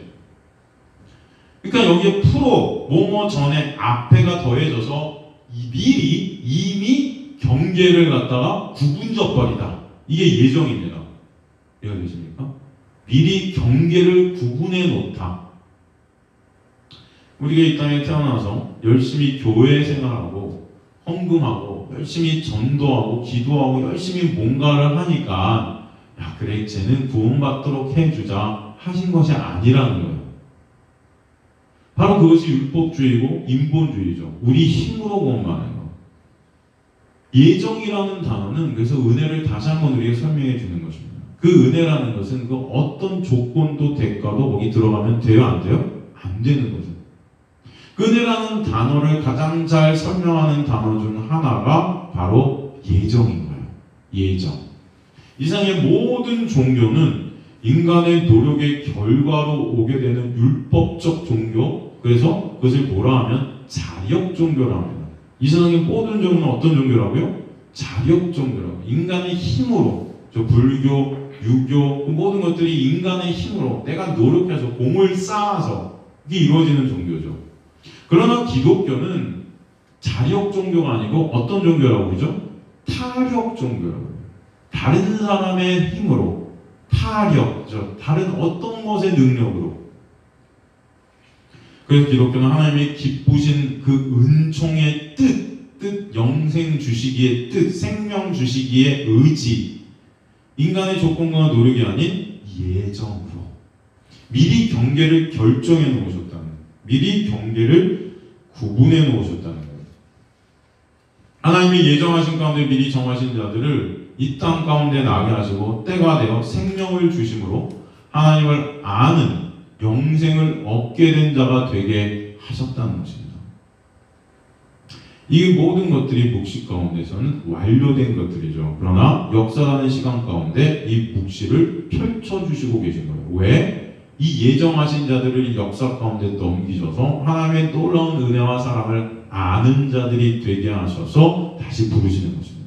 그러니까 여기에 프로 뭐뭐 전에 앞에가 더해져서 미리 이미 경계를 갖다가 구분져 버리다. 이게 예정입니다. 이해가 되십니까? 미리 경계를 구분해 놓다. 우리가 이 땅에 태어나서 열심히 교회 생활하고 헌금하고 열심히 전도하고 기도하고 열심히 뭔가를 하니까 야 그래 쟤는 구원받도록 해주자 하신 것이 아니라는 거예요. 바로 그것이 율법주의고 인본주의죠. 우리 힘으로 구원받는 거. 예정이라는 단어는 그래서 은혜를 다시 한번 우리에게 설명해 주는 것입니다. 그 은혜라는 것은 그 어떤 조건도 대가도 거기 들어가면 돼요, 안 돼요? 안 되는 거죠. 그 은혜라는 단어를 가장 잘 설명하는 단어 중 하나가 바로 예정인 거예요. 예정. 이 세상의 모든 종교는 인간의 노력의 결과로 오게 되는 율법적 종교, 그래서 그것을 뭐라 하면 자력 종교라고 합니다. 이 세상의 모든 종교는 어떤 종교라고요? 자력 종교라고. 인간의 힘으로, 저 불교, 유교, 그 모든 것들이 인간의 힘으로 내가 노력해서 공을 쌓아서 이게 이루어지는 종교죠. 그러나 기독교는 자력 종교가 아니고 어떤 종교라고 그러죠? 타력 종교라고 해요. 다른 사람의 힘으로, 타력, 다른 어떤 것의 능력으로. 그래서 기독교는 하나님의 기쁘신 그 은총의 뜻, 영생 주시기의 뜻, 생명 주시기의 의지, 인간의 조건과 노력이 아닌 예정으로 미리 경계를 결정해 놓으셨다는 거예요. 미리 경계를 구분해 놓으셨다는 거예요. 하나님이 예정하신 가운데 미리 정하신 자들을 이 땅 가운데 나게 하시고 때가 되어 생명을 주심으로 하나님을 아는 영생을 얻게 된 자가 되게 하셨다는 것입니다. 이 모든 것들이 묵시 가운데서는 완료된 것들이죠. 그러나 역사라는 시간 가운데 이 묵시를 펼쳐주시고 계신 거예요. 왜? 이 예정하신 자들을 역사 가운데 넘기셔서 하나님의 놀라운 은혜와 사랑을 아는 자들이 되게 하셔서 다시 부르시는 것입니다.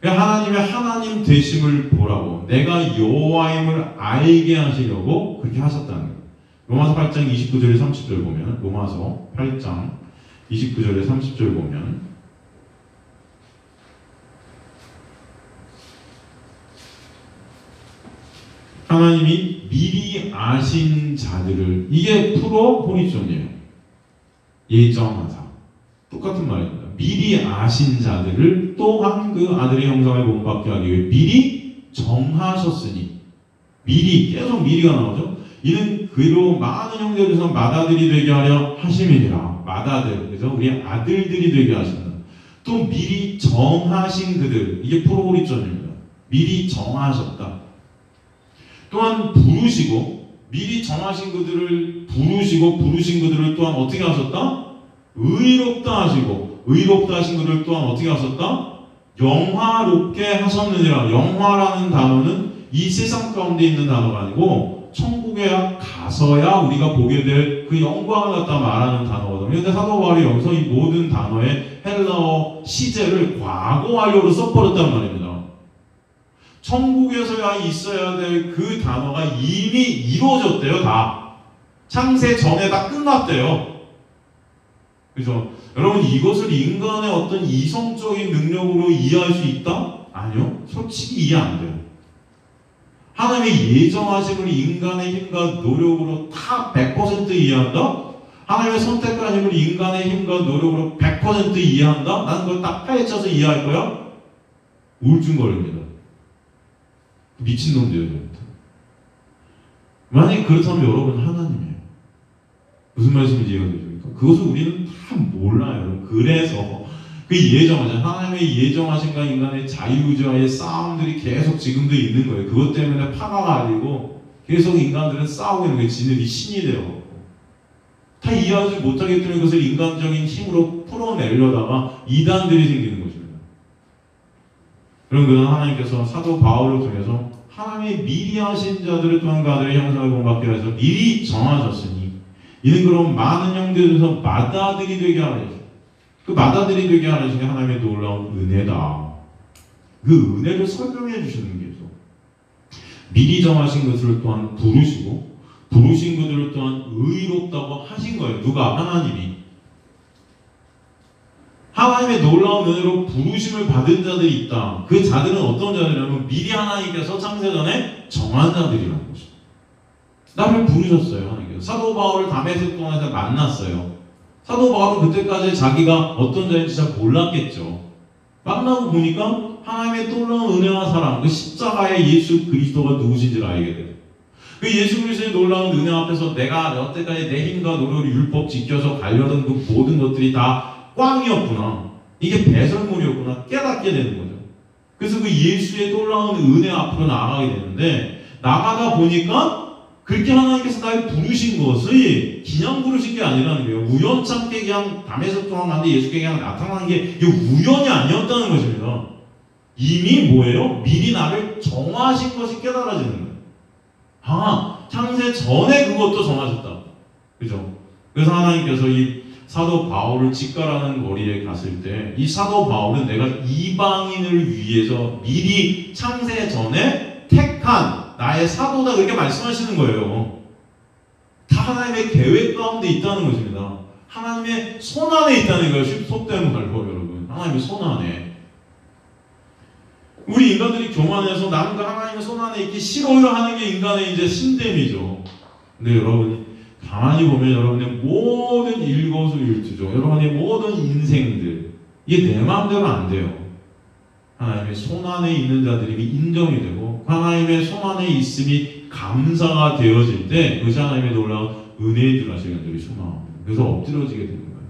하나님의 하나님 되심을 보라고, 내가 여호와임을 알게 하시려고 그렇게 하셨다는 거예요. 로마서 8장 29절에 30절 보면, 로마서 8장 29절에 30절 보면, 하나님이 미리 아신 자들을, 이게 프로포지션이에요. 예정하사. 똑같은 말입니다. 미리 아신 자들을 또한 그 아들의 형상을 본받게 하기 위해 미리 정하셨으니, 미리, 계속 미리가 나오죠. 이는 그로 많은 형제들에서 맏아들이 되게 하려 하심이니라. 맏아들, 그래서 우리 아들들이 되게 하신다. 또 미리 정하신 그들, 이게 프로포지션입니다. 미리 정하셨다. 또한 부르시고, 미리 정하신 그들을 부르시고, 부르신 그들을 또한 어떻게 하셨다? 의롭다 하시고, 의롭다 하신 그들을 또한 어떻게 하셨다? 영화롭게 하셨느니라. 영화라는 단어는 이 세상 가운데 있는 단어가 아니고 천국에 가서야 우리가 보게 될 그 영광을 갖다 말하는 단어거든요. 그런데 사도 바울이 여기서 이 모든 단어의 헬라어 시제를 과거 완료로 써버렸단 말입니다. 천국에서야 있어야 될 그 단어가 이미 이루어졌대요. 다 창세 전에 다 끝났대요. 그죠? 여러분, 이것을 인간의 어떤 이성적인 능력으로 이해할 수 있다? 아니요. 솔직히 이해 안 돼요. 하나님의 예정하심을 인간의 힘과 노력으로 다 100% 이해한다? 하나님의 선택한 힘을 인간의 힘과 노력으로 100% 이해한다? 나는 그걸 딱 파헤쳐서 이해할 거야? 우울증 걸립니다. 미친놈들이에요. 만약에 그렇다면 여러분 하나님이에요. 무슨 말씀인지 이해가 되십니까? 그것을 우리는 다 몰라요. 그래서 그 예정하신, 하나님의 예정하신과 인간의 자유의지와의 싸움들이 계속 지금도 있는 거예요. 그것 때문에 파가 갈리고 계속 인간들은 싸우고 있는 거예요. 지들이 신이 되어 다 이해하지 못하기 때문에 그것을 인간적인 힘으로 풀어내려다가 이단들이 생기는 것입니다. 그런 그는 하나님께서 사도 바울을 통해서 하나님의 미리 하신 자들을 또한 그 아들의 형상을 본받게 하셔서 미리 정하셨으니 이는 그럼 많은 형제들에서 맏아들이 되게 하려. 그 맏아들이 되게 하는 게 하나님의 놀라운 은혜다. 그 은혜를 설명해 주시는 게 있어. 미리 정하신 것을 또한 부르시고, 부르신 그들을 또한 의롭다고 하신 거예요. 누가? 하나님이. 하나님의 놀라운 은혜로 부르심을 받은 자들이 있다. 그 자들은 어떤 자들이냐면 미리 하나님께서 창세전에 정한 자들이라는 것이죠. 나를 부르셨어요. 하나님께서. 사도 바울을 다메섹 동안에서 만났어요. 사도 바울은 그때까지 자기가 어떤 자인지 잘 몰랐겠죠. 만나고 보니까 하나님의 놀라운 은혜와 사랑, 그 십자가의 예수 그리스도가 누구신지를 알게 돼요. 그 예수 그리스도의 놀라운 은혜 앞에서 내가 여태까지 내 힘과 노력으로 율법 지켜서 가려던 그 모든 것들이 다 꽝이었구나. 이게 배설물이었구나 깨닫게 되는 거죠. 그래서 그 예수의 놀라운 은혜 앞으로 나아가게 되는데 나가다 보니까 그렇게 하나님께서 날 부르신 것이 그냥 부르신 게 아니라는 거예요. 우연찮게 그냥 담에서 떠나는데 예수께 그냥 나타나는 게 이게 우연이 아니었다는 것입니다. 이미 뭐예요? 미리 나를 정하신 것이 깨달아지는 거예요. 아, 창세 전에 그것도 정하셨다. 그죠? 그래서 하나님께서 이 사도 바울을 직가라는 거리에 갔을 때 이 사도 바울은 내가 이방인을 위해서 미리 창세 전에 택한 나의 사도다 그렇게 말씀하시는 거예요. 다 하나님의 계획 가운데 있다는 것입니다. 하나님의 손 안에 있다는 거예요. 속된 말로 여러분. 하나님의 손 안에. 우리 인간들이 교만해서 나는 그 하나님의 손 안에 있기 싫어요 하는 게 인간의 이제 신됨이죠. 근데 여러분이 가만히 보면 여러분의 모든 일거수일투족, 여러분의 모든 인생들 이게 내 마음대로 안 돼요. 하나님의 손 안에 있는 자들이 인정이 되고 하나님의 손 안에 있음이 감사가 되어질 때 그것이 하나님의 놀라운 은혜인 줄 아시는 분들이 소망합니다. 그래서 엎드려지게 되는 거예요.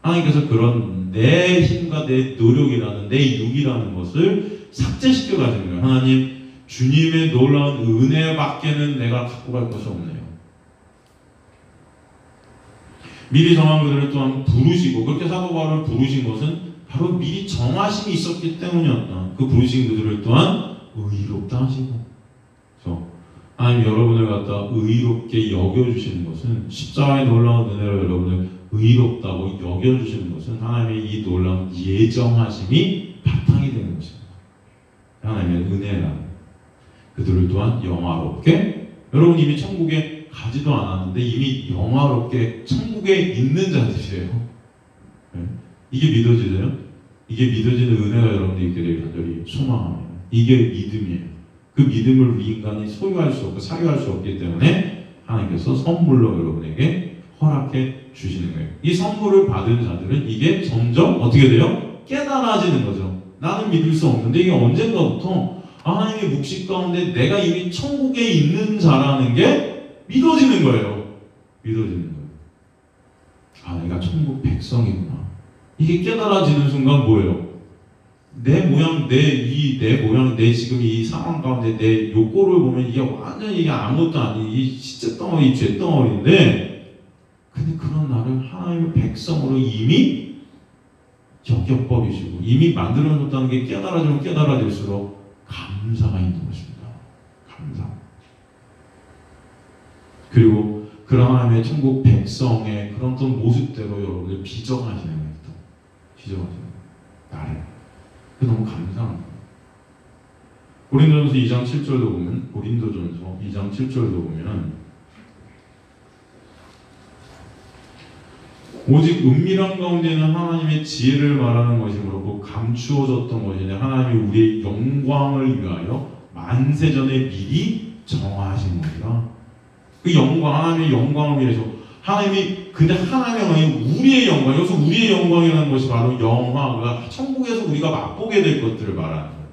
하나님께서 그런 내 힘과 내 노력이라는 내 육이라는 것을 삭제시켜 가지는 거예요. 하나님 주님의 놀라운 은혜밖에는 내가 갖고 갈 것이 없네요. 미리 정한 그들을 또한 부르시고 그렇게 사도 바울을 부르신 것은 바로 미리 정하심이 있었기 때문이었다. 그 부르신 그들을 또한 의롭다 하시고 그래서 하나님 여러분을 갖다 의롭게 여겨주시는 것은 십자가의 놀라운 은혜로 여러분을 의롭다고 여겨주시는 것은 하나님의 이 놀라운 예정하심이 바탕이 되는 것입니다. 하나님의 은혜라는 그들을 또한 영화롭게 여러분 이미 천국에 가지도 않았는데 이미 영화롭게 천국에 있는 자들이에요. 네? 이게 믿어지세요? 이게 믿어지는 은혜가 여러분들 있게 되길 간절히 소망합니다. 이게 믿음이에요. 그 믿음을 우리 인간이 소유할 수 없고 사유할 수 없기 때문에 하나님께서 선물로 여러분에게 허락해 주시는 거예요. 이 선물을 받은 자들은 이게 점점 어떻게 돼요? 깨달아지는 거죠. 나는 믿을 수 없는데 이게 언젠가부터 하나님의 묵시 가운데 내가 이미 천국에 있는 자라는 게 믿어지는 거예요. 믿어지는 거예요. 아, 내가 천국 백성이구나. 이게 깨달아지는 순간 뭐예요? 내 모양, 내 모양, 내 지금 이 상황 가운데 내 욕구를 보면 이게 완전히 이게 아무것도 아닌 이 시체덩어리, 죄덩어리인데 근데 그런 나를 하나님의 백성으로 이미 여겨버리시고 이미 만들어줬다는 게 깨달아지면 깨달아질수록 감사가 있는 것입니다. 감사. 그리고 그런 하나님의 천국 백성의 그런 또 모습대로 여러분들 비정하시는 거예요. 비정하시는 거예요. 나를. 그게 너무 감사한 거예요. 고린도전서 2장 7절도 보면 고린도전서 2장 7절도 보면 오직 은밀한 가운데는 하나님의 지혜를 말하는 것이 그렇고 감추어졌던 것이냐 하나님이 우리의 영광을 위하여 만세전에 미리 정하신 것이라. 그 영광, 하나님의 영광을 위해서 하나님이 근데 하나님의 우리의 영광, 여기서 우리의 영광이라는 것이 바로 영화, 천국에서 우리가 맛보게 될 것들을 말하는 거예요.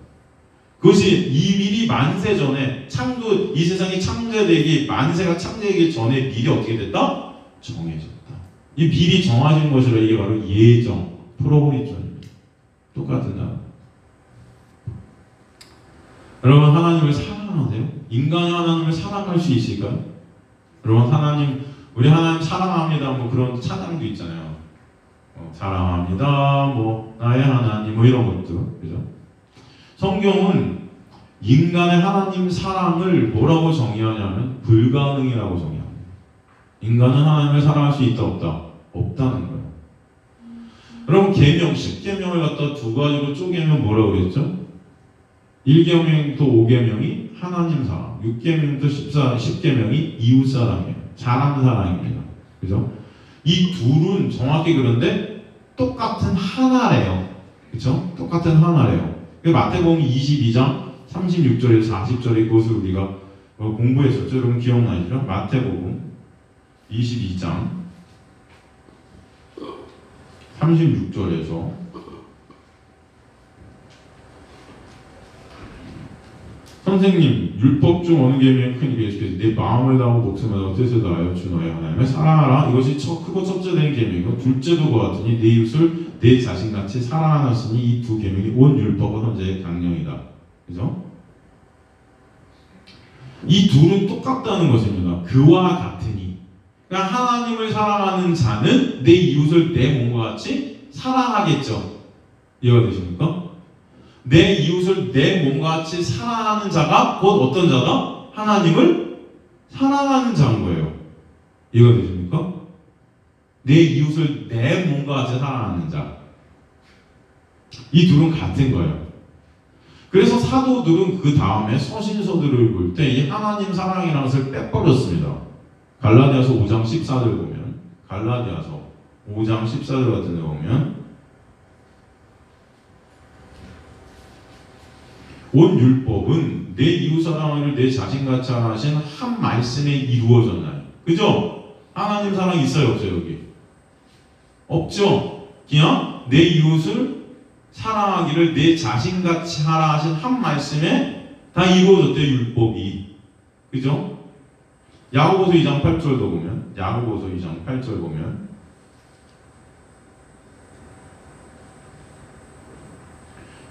그것이 이 미리 만세 전에 창조 이 세상이 창조되기 만세가 창조되기 전에 미리 어떻게 됐다? 정해졌다. 이 미리 정하신 것이라 이게 바로 예정, 프로그리전입니다. 똑같은 날. 여러분 하나님을 사랑하세요? 인간이 하나님을 사랑할 수 있을까요? 여러분 하나님 우리 하나님 사랑합니다 뭐 그런 찬양도 있잖아요. 사랑합니다 뭐 나의 하나님 뭐 이런 것들 그죠? 성경은 인간의 하나님 사랑을 뭐라고 정의하냐면 불가능이라고 정의합니다. 인간은 하나님을 사랑할 수 있다 없다? 없다는 거예요. 여러분 계명 10계명을 갖다 두 가지로 쪼개면 뭐라고 그랬죠? 1계명 또 5계명이 하나님 사랑, 6계명 또 10계명이 이웃 사랑이에요. 사람 사랑입니다. 그죠? 이 둘은 정확히 그런데 똑같은 하나래요. 그죠? 똑같은 하나래요. 마태복음 22장 36절에서 40절의 그것을 우리가 공부했었죠. 여러분 기억나시죠? 마태복음 22장 36절에서 선생님, 율법 중 어느 계명이 큰 예수께서 내 마음을 다하고 목숨을 다하고 뜻을 다하여 주 너의 하나님을 사랑하라. 이것이 크고 첫째 된 계명이고 둘째도 그와 같으니 내 이웃을 내 자신같이 사랑하시니 이 두 계명이 온 율법은 언제 강령이다. 그죠? 이 둘은 똑같다는 것입니다. 그와 같으니. 그러니까 하나님을 사랑하는 자는 내 이웃을 내 몸과 같이 사랑하겠죠. 이해가 되십니까? 내 이웃을 내 몸과 같이 사랑하는 자가 곧 어떤 자다? 하나님을 사랑하는 자인 거예요. 이해가 되십니까? 내 이웃을 내 몸과 같이 사랑하는 자. 이 둘은 같은 거예요. 그래서 사도들은 그 다음에 서신서들을 볼 때 이 하나님 사랑이라는 것을 빼버렸습니다. 갈라디아서 5장 14절 보면, 갈라디아서 5장 14절 같은 데 보면 온 율법은 내 이웃 사랑을 내 자신같이 하신 한 말씀에 이루어졌나요? 그죠? 하나님 사랑 있어요 없어요 여기? 없죠? 그냥 내 이웃을 사랑하기를 내 자신같이 하라 하신 한 말씀에 다 이루어졌대요 율법이. 그죠? 야고보서 2장 8절도 보면, 야고보서 2장 8절 보면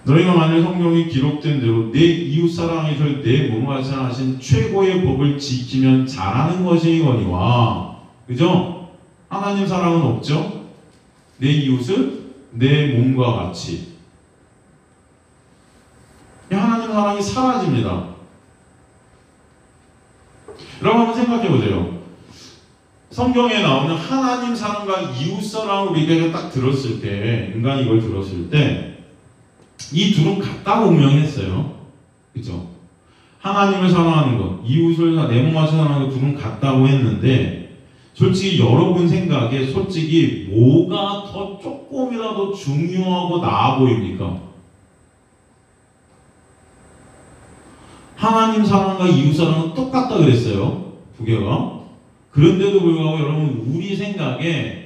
너희가 만일 성경이 기록된 대로 내 이웃 사랑에서 내 몸과 같이 하신 최고의 법을 지키면 잘하는 것이거니와. 그죠? 하나님 사랑은 없죠? 내 이웃을 내 몸과 같이. 하나님 사랑이 사라집니다. 여러분 한번 생각해 보세요. 성경에 나오는 하나님 사랑과 이웃 사랑을 우리가 딱 들었을 때, 인간이 이걸 들었을 때 이 둘은 같다고 분명했어요. 그죠? 하나님을 사랑하는 것, 이웃을 내 몸과 사랑하는 것 둘은 같다고 했는데 솔직히 여러분 생각에 솔직히 뭐가 더 조금이라도 중요하고 나아 보입니까? 하나님 사랑과 이웃 사랑은 똑같다 그랬어요. 두 개가. 그런데도 불구하고 여러분 우리 생각에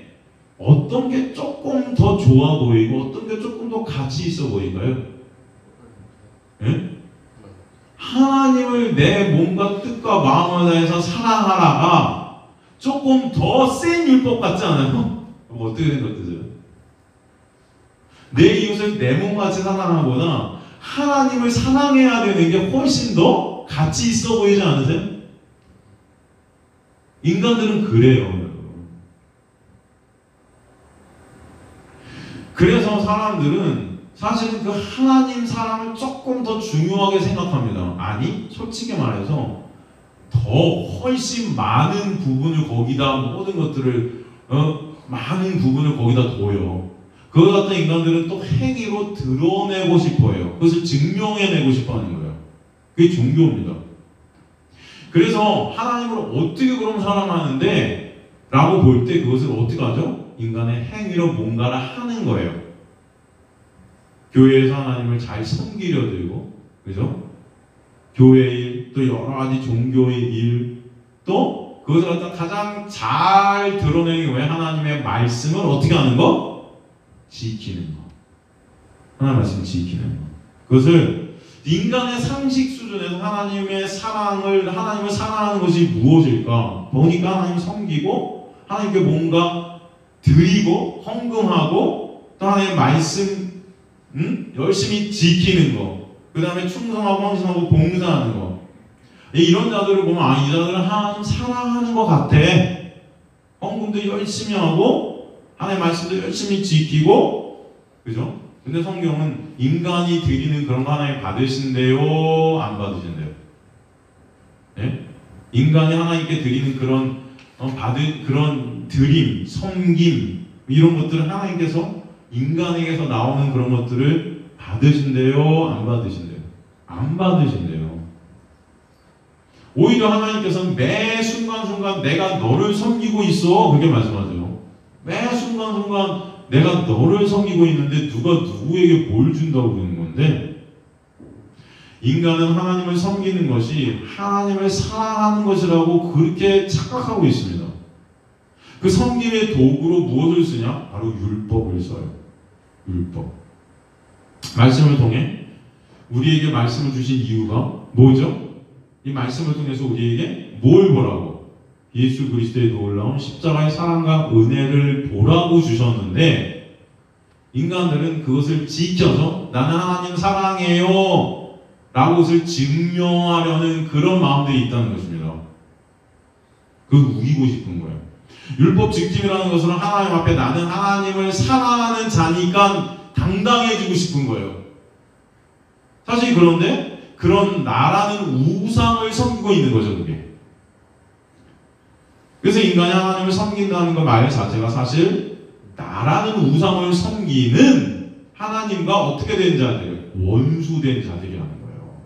어떤 게 조금 더 좋아 보이고 어떤 게 조금 더 가치 있어 보일까요? 예? 하나님을 내 몸과 뜻과 마음을 다해서 사랑하라가 조금 더 센 율법 같지 않아요? 뭐 어떻게 생각드세요? 내 이웃을 내 몸같이 사랑하거나 하나님을 사랑해야 되는 게 훨씬 더 가치 있어 보이지 않으세요? 인간들은 그래요. 그래서 사람들은 사실은 그 하나님 사랑을 조금 더 중요하게 생각합니다. 아니, 솔직히 말해서 더 훨씬 많은 부분을 거기다 모든 것들을 많은 부분을 거기다 둬요. 그거 같은 인간들은 또 행위로 드러내고 싶어해요. 그것을 증명해내고 싶어하는 거예요. 그게 종교입니다. 그래서 하나님을 어떻게 그럼 사랑하는데? 라고 볼 때 그것을 어떻게 하죠? 인간의 행위로 뭔가를 하는 거예요. 교회에서 하나님을 잘 섬기려 들고, 그죠? 교회의 일, 또 여러 가지 종교의 일, 또 그것을 갖다 가장 잘 드러내는 게 왜 하나님의 말씀을 어떻게 하는 거? 지키는 거. 하나님의 말씀을 지키는 거. 그것을 인간의 상식 수준에서 하나님을 사랑하는 것이 무엇일까? 보니까 하나님 섬기고, 하나님께 뭔가 드리고 헌금하고 또 하나님의 말씀 열심히 지키는 거, 그 다음에 충성하고 헌신하고 봉사하는 거. 이런 자들을 보면 이 자들은 하나님 사랑하는 것 같아. 헌금도 열심히 하고 하나님의 말씀도 열심히 지키고, 그죠? 근데 성경은 인간이 드리는 그런 거 하나님 받으신대요? 안 받으신대요? 예? 인간이 하나님께 드리는 그런 그런 드림, 섬김 이런 것들을 하나님께서 인간에게서 나오는 그런 것들을 받으신대요? 안 받으신대요? 안 받으신대요. 오히려 하나님께서는 매 순간순간 내가 너를 섬기고 있어 그렇게 말씀하세요. 매 순간순간 내가 너를 섬기고 있는데 누가 누구에게 뭘 준다고 그러는 건데, 인간은 하나님을 섬기는 것이 하나님을 사랑하는 것이라고 그렇게 착각하고 있습니다. 그 섬김의 도구로 무엇을 쓰냐? 바로 율법을 써요. 율법. 말씀을 통해 우리에게 말씀을 주신 이유가 뭐죠? 이 말씀을 통해서 우리에게 뭘 보라고? 예수 그리스도의 놀라운 십자가의 사랑과 은혜를 보라고 주셨는데, 인간들은 그것을 지켜서 나는 하나님 사랑해요 라고 그것을 증명하려는 그런 마음들이 있다는 것입니다. 그걸 우기고 싶은 거예요. 율법 지킴이라는 것은 하나님 앞에 나는 하나님을 사랑하는 자니까 당당해지고 싶은 거예요. 사실 그런데 그런 나라는 우상을 섬기고 있는 거죠, 그게. 그래서 인간이 하나님을 섬긴다는 그 말 자체가 사실 나라는 우상을 섬기는 하나님과 어떻게 된 자들, 원수된 자들이라는 거예요.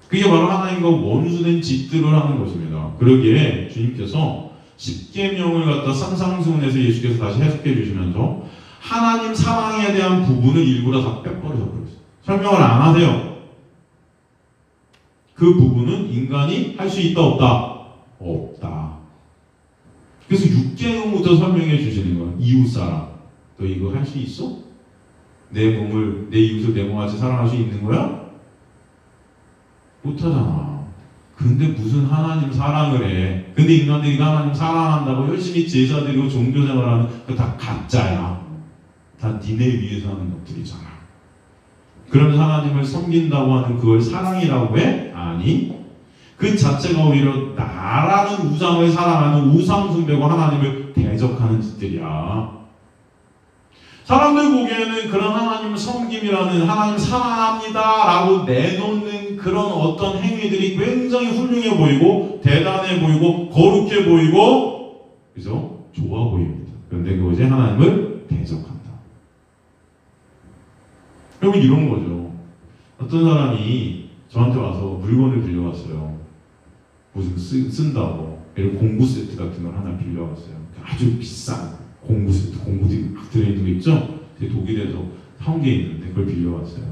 그게 바로 하나님과 원수된 짓들을 하는 것입니다. 그러기에 주님께서 십계명을 갖다 상상수훈해서 예수께서 다시 해석해 주시면서 하나님 사랑에 대한 부분을 일부러 다 빼버려 버렸어요. 설명을 안 하세요. 그 부분은 인간이 할 수 있다 없다? 없다. 그래서 6계명부터 설명해 주시는 거예요. 이웃사랑. 너 이거 할 수 있어? 내 몸을, 내 이웃을 내 몸같이 사랑할 수 있는 거야? 못하잖아. 근데 무슨 하나님 사랑을 해. 근데 인간들이 하나님 사랑한다고 열심히 제사 드리고 종교생활하는 그 다 가짜야. 다 니네 위해서 하는 것들이잖아. 그러면 하나님을 섬긴다고 하는 그걸 사랑이라고 해? 아니. 그 자체가 오히려 나라는 우상을 사랑하는 우상 숭배고 하나님을 대적하는 짓들이야. 사람들 보기에는 그런 하나님 섬김이라는 하나님 사랑합니다 라고 내놓는 그런 어떤 행위들이 굉장히 훌륭해 보이고 대단해 보이고 거룩해 보이고 그죠? 좋아 보입니다. 그런데 그것이 하나님을 대적한다. 여러분 이런 거죠. 어떤 사람이 저한테 와서 물건을 빌려왔어요. 무슨 쓴다고. 예를 공부 세트 같은 걸 하나 빌려왔어요. 아주 비싼 공부 세트, 공부들이 막 들어있는 거 있죠? 제가 독일에서 사온 게 있는데 그걸 빌려왔어요.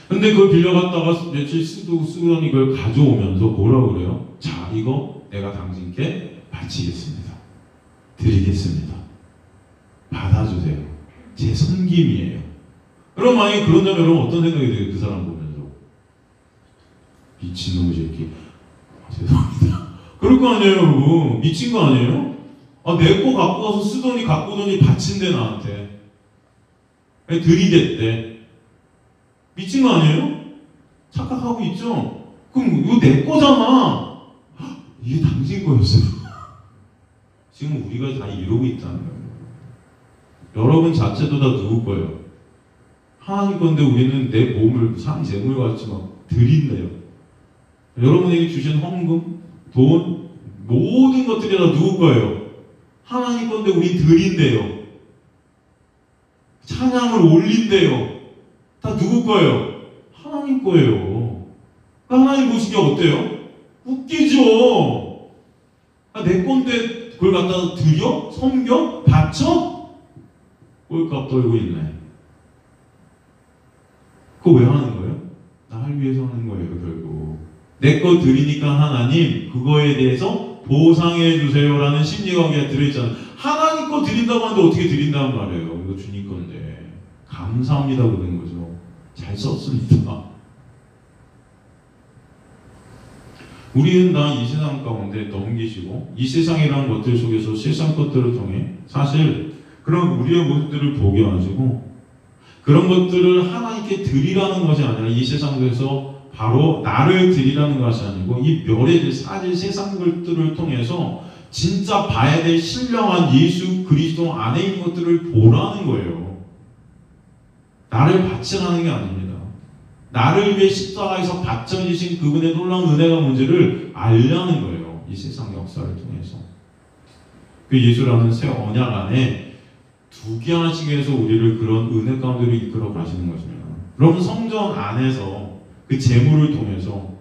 근데 그걸 빌려갔다가 며칠 쓰더니 그걸 가져오면서 뭐라고 그래요? 자, 이거 내가 당신께 바치겠습니다. 드리겠습니다. 받아주세요. 제 섬김이에요. 그럼 만약에 그런다면 여러분 어떤 생각이 들어요? 그 사람 보면서. 미친놈의 새끼. 죄송합니다. 그럴 거 아니에요, 여러분. 미친 거 아니에요? 아, 내 거 갖고 가서 쓰더니 갖고 오더니 바친대 나한테. 들이댔대. 미친 거 아니에요? 착각하고 있죠? 그럼 이거 내 거잖아. 이게 당신 거였어요. 지금 우리가 다 이러고 있다는 거예요. 여러분 자체도 다 누구 거예요? 하나님 건데 우리는 내 몸을 산 재물같이 막 드린대요. 여러분에게 주신 헌금, 돈, 모든 것들이 다 누구 거예요? 하나님 건데 우리 드린대요. 찬양을 올린대요. 다 누구 거예요? 하나님 거예요. 하나님 보시기에 어때요? 웃기죠? 아, 내 건데 그걸 갖다 드려? 섬겨? 바쳐? 꼴값 떨고 있네. 그거 왜 하는 거예요? 나를 위해서 하는 거예요, 결국. 내 거 드리니까 하나님, 그거에 대해서 보상해 주세요라는 심리가 들어있잖아요. 하나님 거 드린다고 하는데 어떻게 드린다는 말이에요? 이거 주님 건데. 감사합니다, 그런 거죠. 잘 썼습니다. 우리는 다 이 세상 가운데 넘기시고, 이 세상이라는 것들 속에서 세상 것들을 통해 사실 그런 우리의 모습들을 보게 하시고, 그런 것들을 하나님께 드리라는 것이 아니라 이 세상에서 바로 나를 드리라는 것이 아니고 이 멸해질 사질 세상 것들을 통해서 진짜 봐야 될 신령한 예수 그리스도 안에 있는 것들을 보라는 거예요. 나를 바치라는 게 아닙니다. 나를 위해 십자가에서 바쳐지신 그분의 놀라운 은혜가 뭔지를 알려는 거예요. 이 세상 역사를 통해서. 그 예수라는 새 언약 안에 두 개 하나씩 해서 우리를 그런 은혜 가운데로 이끌어 가시는 것입니다. 여러분 성전 안에서 그 제물을 통해서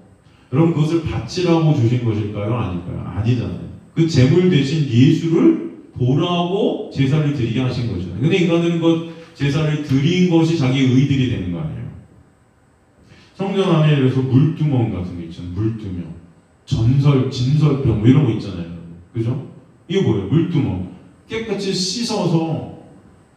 여러분 그것을 바치라고 주신 것일까요? 아닐까요? 아니잖아요. 그 제물 대신 예수를 보라고 제사를 드리게 하신 거잖아요. 근데 인간들은 그 제사를 드린 것이 자기의 의들이 되는 거 아니에요. 성전 안에 그래서 물두멍 같은 거 있잖아요. 물두멍, 진설병 뭐 이런 거 있잖아요. 그죠? 이거 뭐예요? 물두멍. 깨끗이 씻어서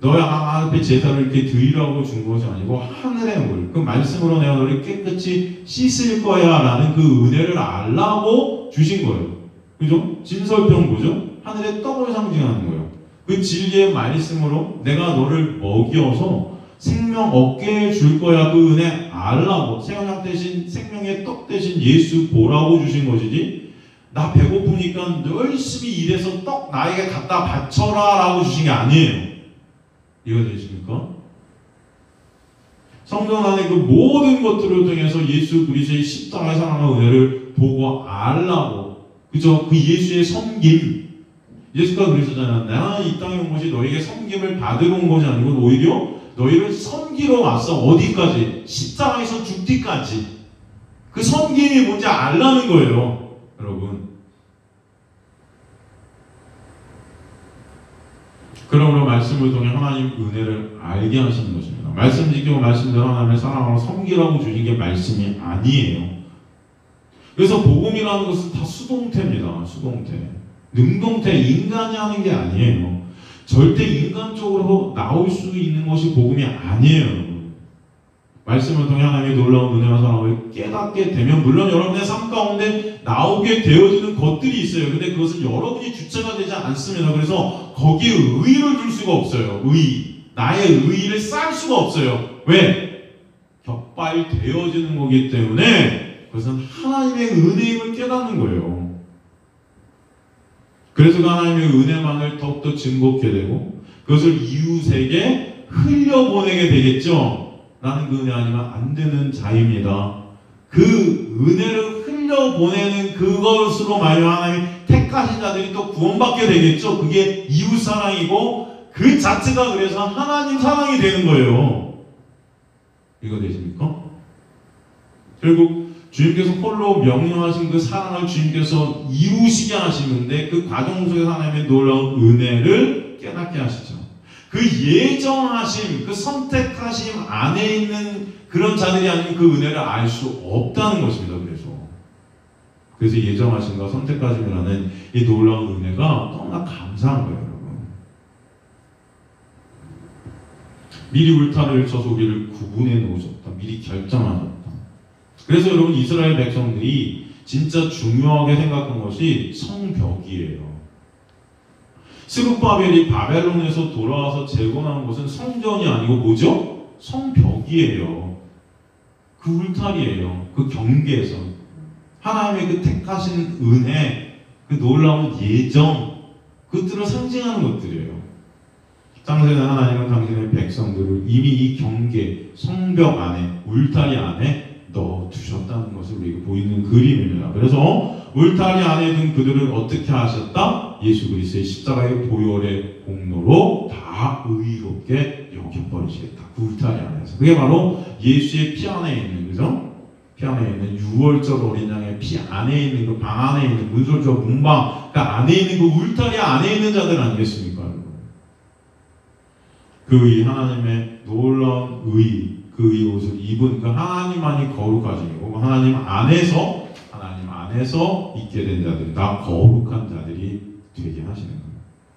너의 앞에 제사를 이렇게 드리라고 준 것이 아니고 하늘의 물, 그 말씀으로 내가 너를 깨끗이 씻을 거야 라는 그 은혜를 알라고 주신 거예요. 그죠? 진설병 뭐죠? 하늘의 떡을 상징하는 거예요. 그 그 진리의 말씀으로 내가 너를 먹여서 생명 얻게 해줄 거야. 그 은혜 알라고. 생명 대신 생명의 떡 대신 예수 보라고 주신 것이지, 나 배고프니까 열심히 일해서 떡 나에게 갖다 바쳐라 라고 주신 게 아니에요. 이해가 되십니까? 성경 안에 그 모든 것들을 통해서 예수 그리스도의 십자가의 사랑과 은혜를 보고 알라고. 그죠? 그 예수의 섬김. 예수가 그러셨잖아요. 나는 이 땅에 온 것이 너에게 섬김을 받으러 온 것이 아니고 오히려 너희를 섬기러 왔어. 어디까지? 십자가에서 죽기까지. 그 섬김이 뭔지 알라는 거예요, 여러분. 그러므로 말씀을 통해 하나님 은혜를 알게 하시는 것입니다. 말씀 지키고 말씀대로 하나님을 사랑하고 섬기라고 주신 게 말씀이 아니에요. 그래서 복음이라는 것은 다 수동태입니다. 수동태. 능동태, 인간이 하는 게 아니에요. 절대 인간적으로 나올 수 있는 것이 복음이 아니에요. 말씀을 통해 하나님의 놀라운 은혜와 사랑을 깨닫게 되면 물론 여러분의 삶 가운데 나오게 되어지는 것들이 있어요. 근데 그것은 여러분이 주체가 되지 않습니다. 그래서 거기에 의의를 둘 수가 없어요. 의의. 나의 의의를 쌓을 수가 없어요. 왜? 격발되어지는 거기 때문에 그것은 하나님의 은혜임을 깨닫는 거예요. 그래서 그 하나님의 은혜만을 더욱더 증거하게 되고 그것을 이웃에게 흘려보내게 되겠죠. 나는 그 은혜 아니면 안 되는 자입니다. 그 은혜를 흘려보내는 그것으로 말미암아 하나님이 택하신 자들이 또 구원받게 되겠죠. 그게 이웃사랑이고 그 자체가 그래서 하나님 사랑이 되는 거예요. 이거 되십니까? 결국 주님께서 홀로 명령하신 그 사랑을 주님께서 이루시게 하시는데 그 과정 속에서 하나님의 놀라운 은혜를 깨닫게 하시죠. 그 예정하심, 그 선택하심 안에 있는 그런 자들이 아니면 그 은혜를 알 수 없다는 것입니다. 그래서 예정하심과 선택하심이라는 이 놀라운 은혜가 너무나 감사한 거예요, 여러분. 미리 울타리를 쳐서 우리를 구분해 놓으셨다. 미리 결정하셨다. 그래서 여러분 이스라엘 백성들이 진짜 중요하게 생각한 것이 성벽이에요. 스룹바벨이 바벨론에서 돌아와서 재건한 것은 성전이 아니고 뭐죠? 성벽이에요. 그 울타리예요. 그 경계에서 하나님의 그 택하신 은혜, 그 놀라운 예정, 그것들을 상징하는 것들이에요. 창세는 하나님은 당신의 백성들을 이미 이 경계, 성벽 안에, 울타리 안에 넣어두셨다는 것을 우리에게 보이는 그림입니다. 그래서 울타리 안에 든 그들을 어떻게 하셨다? 예수 그리스도의 십자가의 보혈의 공로로 다 의롭게 여겨버리시겠다. 그 울타리 안에서. 그게 바로 예수의 피 안에 있는, 그죠? 피 안에 있는 6월절 어린 양의 피 안에 있는 그 방 안에 있는 문설주와 문방 그 안에 있는 그 울타리 안에 있는 자들 아니겠습니까? 그 이 하나님의 놀라운 의, 그 이 옷을 입은 그 하나님만이 거룩하시고 하나님 안에서 있게 된 자들이 다 거룩한 자들이 되게 하시는 거예요.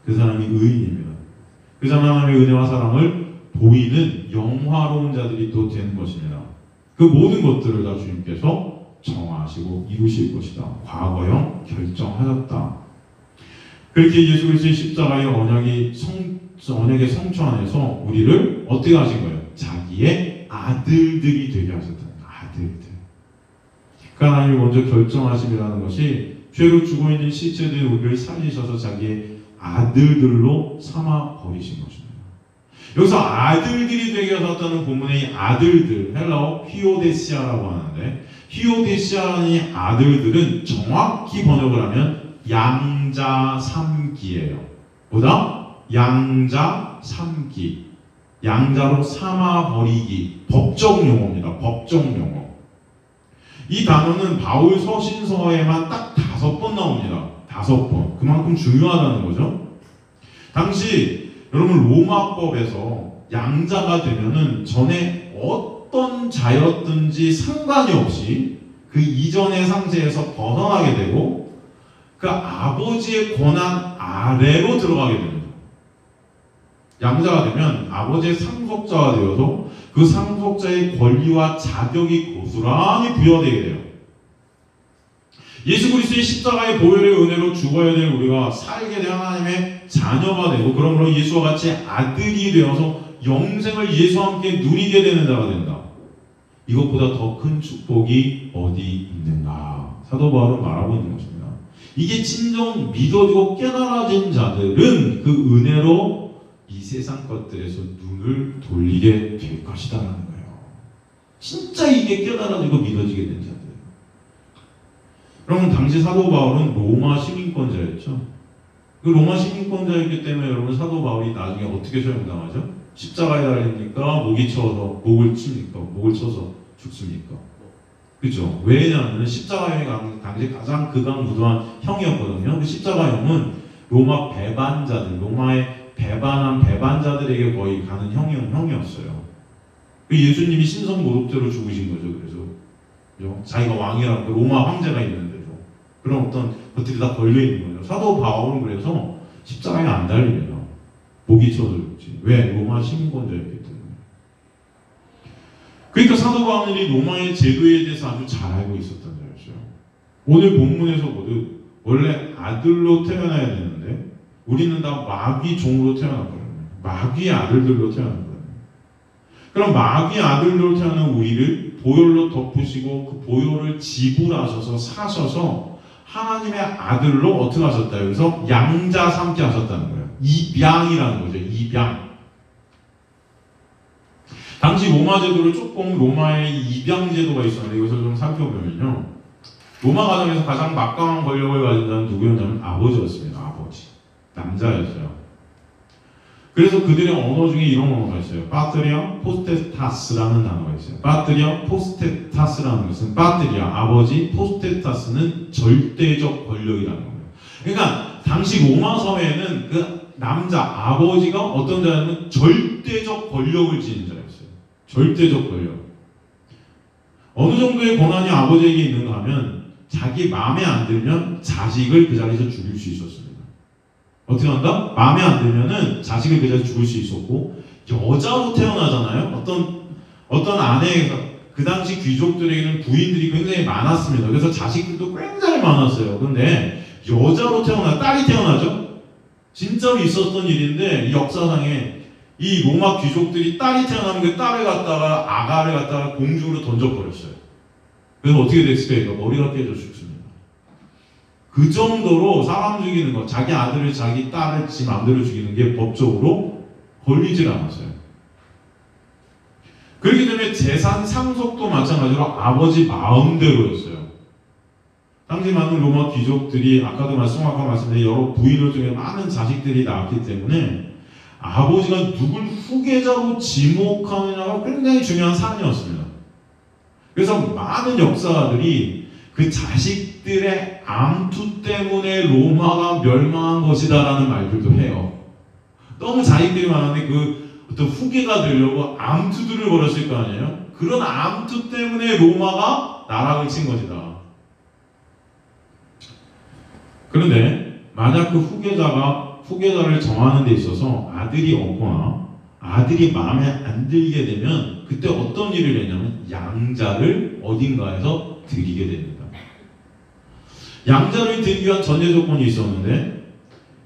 그 사람이 의인입니다. 그 사람이 하나님의 은혜와 사랑을 보이는 영화로운 자들이 또 되는 것입니다. 그 모든 것들을 다 주님께서 정하시고 이루실 것이다. 과거형 결정하셨다. 그렇게 예수 그리스도의 십자가의 언약의 성취 안에서 우리를 어떻게 하신 거예요? 자기의 아들들이 되게 하셨다. 아들들. 그 하나님이 먼저 결정하심이라는 것이 죄로 죽어있는 시체들이 우리를 살리셔서 자기의 아들들로 삼아 버리신 것입니다. 여기서 아들들이 되게 하셨다는 본문의 이 아들들, 헬라어 히오데시아라고 하는데 히오데시아라는 이 아들들은 정확히 번역을 하면 양자 삼기예요. 뭐다? 양자 삼기. 양자로 삼아버리기. 법적 용어입니다. 법적 용어. 이 단어는 바울 서신서에만 딱 5번 나옵니다. 5번. 그만큼 중요하다는 거죠. 당시 여러분 로마법에서 양자가 되면은 전에 어떤 자였든지 상관이 없이 그 이전의 상태에서 벗어나게 되고 그 아버지의 권한 아래로 들어가게 됩니다. 양자가 되면 아버지의 상속자가 되어서 그 상속자의 권리와 자격이 고스란히 부여되게 돼요. 예수 그리스도의 십자가의 보혈의 은혜로 죽어야 될 우리가 살게 된 하나님의 자녀가 되고 그러므로 예수와 같이 아들이 되어서 영생을 예수와 함께 누리게 되는 자가 된다. 이것보다 더 큰 축복이 어디 있는가? 사도 바울은 말하고 있는 것입니다. 이게 진정 믿어지고 깨달아진 자들은 그 은혜로 이 세상 것들에서 눈을 돌리게 될 것이다라는 거예요. 진짜 이게 깨달아지고 믿어지게 된 자들. 그러면 당시 사도 바울은 로마 시민권자였죠. 그 로마 시민권자였기 때문에 여러분 사도 바울이 나중에 어떻게 처형당하죠? 십자가에 달리니까 목이 쳐서 목을 칩니까? 목을 쳐서 죽습니까? 그죠? 왜냐하면 십자가형이 당시 가장 극악무도한 형이었거든요. 그 십자가형은 로마 배반자들, 로마의 배반한 배반자들에게 거의 가는 형이었어요. 그 예수님이 신성모독죄로 죽으신 거죠. 그래서 그죠? 자기가 왕이라고 로마 황제가 있는데도 그런 어떤 것들이 다 걸려 있는 거죠. 사도 바울은 그래서 십자가에 안 달립니다. 목이 쳐서 죽지. 왜? 로마 시민권자였기 때문에. 그러니까 사도 바울이 로마의 제도에 대해서 아주 잘 알고 있었던 자였어요. 오늘 본문에서 보듯 원래 아들로 태어나야 되는데 우리는 다 마귀 종으로 태어났거든요. 마귀의 아들들로 태어났거든요. 그럼 마귀의 아들로 태어난 우리를 보혈로 덮으시고 그 보혈을 지불하셔서 사셔서 하나님의 아들로 어떻게 하셨다? 여기서 양자 삼게 하셨다는 거예요. 입양이라는 거죠. 입양. 당시 로마 제도를 조금 로마의 입양 제도가 있었는데 이것을 좀 살펴보면요. 로마 가정에서 가장 막강한 권력을 가진 자는 누구였냐면 아버지였습니다. 아버지. 남자였어요. 그래서 그들의 언어 중에 이런 언어가 있어요. 파트리아 포스테타스라는 단어가 있어요. 파트리아 포스테타스라는 것은 파트리아 아버지, 포스테타스는 절대적 권력이라는 거예요. 그러니까 당시 로마 사회에는 그 남자 아버지가 어떤 자냐면 절대적 권력을 지닌 자였어요. 절대적 권력. 어느 정도의 권한이 아버지에게 있는가 하면 자기 마음에 안 들면 자식을 그 자리에서 죽일 수 있었습니다. 어떻게 한다? 마음에 안 들면은 자식을 그 자리에서 죽일 수 있었고 여자로 태어나잖아요. 어떤 아내가 그 당시 귀족들에게는 부인들이 굉장히 많았습니다. 그래서 자식들도 굉장히 많았어요. 근데 여자로 딸이 태어나죠? 진짜로 있었던 일인데 역사상에 이 로마 귀족들이 딸이 태어나면 그 딸을 갖다가 아가를 갖다가 공중으로 던져버렸어요. 그래서 어떻게 됐을까요? 머리가 깨져 죽습니다. 그 정도로 사람 죽이는 거, 자기 아들을 자기 딸을 지 마음대로 죽이는 게 법적으로 걸리질 않았어요. 그렇기 때문에 재산 상속도 마찬가지로 아버지 마음대로였어요. 당시 많은 로마 귀족들이 아까 말씀드린 여러 부인을 통해 많은 자식들이 낳았기 때문에 아버지가 누굴 후계자로 지목하느냐가 굉장히 중요한 사안이었습니다. 그래서 많은 역사가들이 그 자식들의 암투 때문에 로마가 멸망한 것이다라는 말들도 해요. 너무 자식들이 많은데 그 어떤 후계가 되려고 암투들을 벌였을 거 아니에요? 그런 암투 때문에 로마가 나락을 친 것이다. 그런데 만약 그 후계자를 정하는 데 있어서 아들이 없거나 아들이 마음에 안 들게 되면 그때 어떤 일을 했냐면 양자를 어딘가에서 드리게 됩니다. 양자를 드리기 위한 전제 조건이 있었는데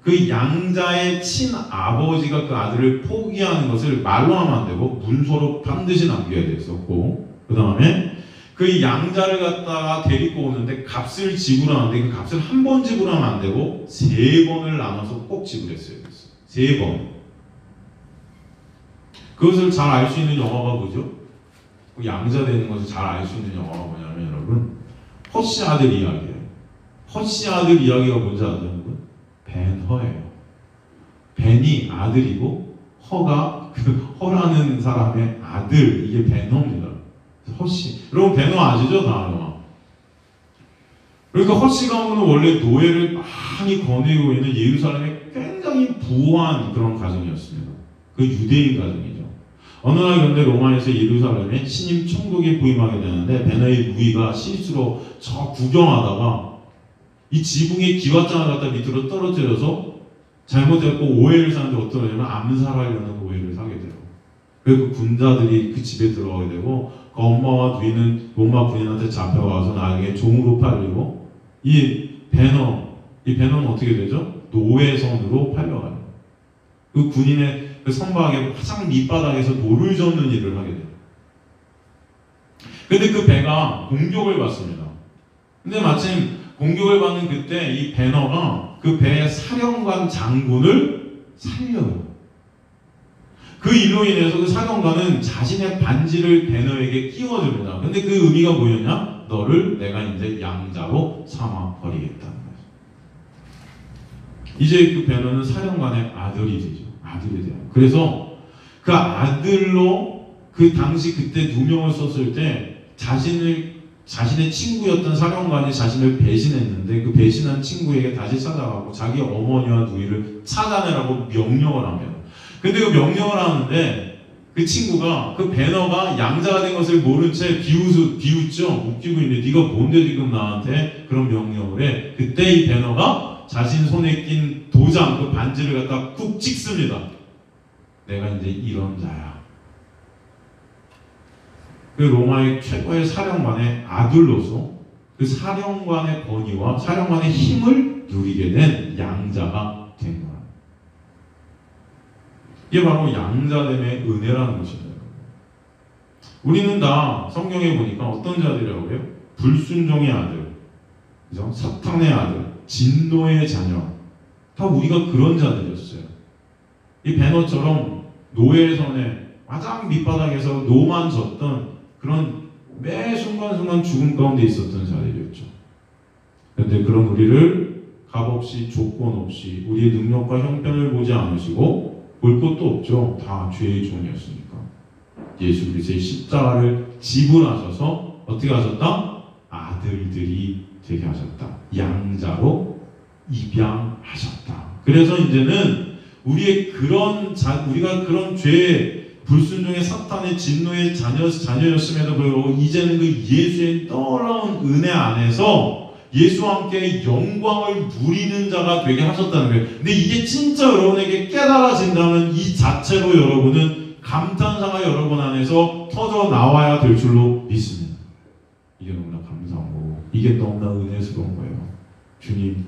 그 양자의 친아버지가 그 아들을 포기하는 것을 말로 하면 안 되고 문서로 반드시 남겨야 됐었고 그 다음에 그 양자를 갖다가 데리고 오는데 값을 지불하는데 그 값을 한 번 지불하면 안 되고 3번을 나눠서 꼭 지불했어요. 3번. 그것을 잘 알 수 있는 영화가 뭐죠? 그 양자 되는 것을 잘 알 수 있는 영화가 뭐냐면 여러분 허씨 아들 이야기예요. 허씨 아들 이야기가 뭔지 아세요? 여러분? 벤허예요. 벤이 아들이고 허가 그 허라는 사람의 아들 이게 벤허입니다. 허씨. 여러분 벤허 아시죠? 다 그러니까 허씨 가문은 원래 노예를 많이 거느리고 있는 예루살렘의 굉장히 부유한 그런 가정이었습니다. 그 유대인 가정이죠. 어느 날 그런데 로마에서 예루살렘에 신임 총독이 부임하게 되는데 벤허의 누이가 실수로 저 구경하다가 이 지붕의 기왓장을 갖다 밑으로 떨어뜨려서 잘못했고 오해를 사는데 어떤 거냐면 암살하려는 오해를 사게 돼요. 그래서 그 군자들이 그 집에 들어가게 되고 그 엄마와 누이는 로마 군인한테 잡혀와서 나중에 종으로 팔리고 이 배너는 어떻게 되죠? 노예선으로 팔려가요. 그 군인의 그 선박의 가장 밑바닥에서 돌을 젓는 일을 하게 돼요. 근데 그 배가 공격을 받습니다. 근데 마침 공격을 받는 그때 이 배너가 그 배의 사령관 장군을 살려요. 그 일로 인해서 그 사령관은 자신의 반지를 배너에게 끼워줍니다. 근데 그 의미가 뭐였냐? 너를 내가 이제 양자로 삼아 버리겠다는 거죠. 이제 그 배너는 사령관의 아들이 되죠. 아들이 돼요. 그래서 그 아들로 그 당시 그때 누명을 썼을 때 자신의 친구였던 사령관이 자신을 배신했는데 그 배신한 친구에게 다시 찾아가고 자기 어머니와 누이를 찾아내라고 명령을 합니다. 근데 그 명령을 하는데 그 친구가 그 배너가 양자가 된 것을 모른 채 비웃죠. 웃기고 있는데 네가 뭔데 지금 나한테 그런 명령을 해. 그때 이 배너가 자신 손에 낀 도장 그 반지를 갖다 쿡 찍습니다. 내가 이제 이런 자야. 그 로마의 최고의 사령관의 아들로서 그 사령관의 권위와 사령관의 힘을 누리게 된 양자가 된 거야. 이게 바로 양자됨의 은혜라는 것입니다. 우리는 다 성경에 보니까 어떤 자들이라고 해요? 불순종의 아들, 그죠? 사탄의 아들, 진노의 자녀. 다 우리가 그런 자들이었어요. 이 배너처럼 노예선에 가장 밑바닥에서 노만 졌던 그런 매 순간순간 죽음 가운데 있었던 자들이었죠. 그런데 그런 우리를 값없이 조건 없이 우리의 능력과 형편을 보지 않으시고 볼 것도 없죠. 다 죄의 종이었으니까. 예수 그리스도의 십자가를 지불하셔서 어떻게 하셨다? 아들들이 되게 하셨다. 양자로 입양하셨다. 그래서 이제는 우리가 그런 죄의 불순종의 사탄의 진노의 자녀였음에도 불구하고 이제는 그 예수의 놀라운 은혜 안에서 예수와 함께 영광을 누리는 자가 되게 하셨다는 거예요. 근데 이게 진짜 여러분에게 깨달아진다면 이 자체로 여러분은 감탄사가 여러분 안에서 터져 나와야 될 줄로 믿습니다. 이게 너무나 감사한 거고 이게 너무나 은혜스러운 거예요. 주님,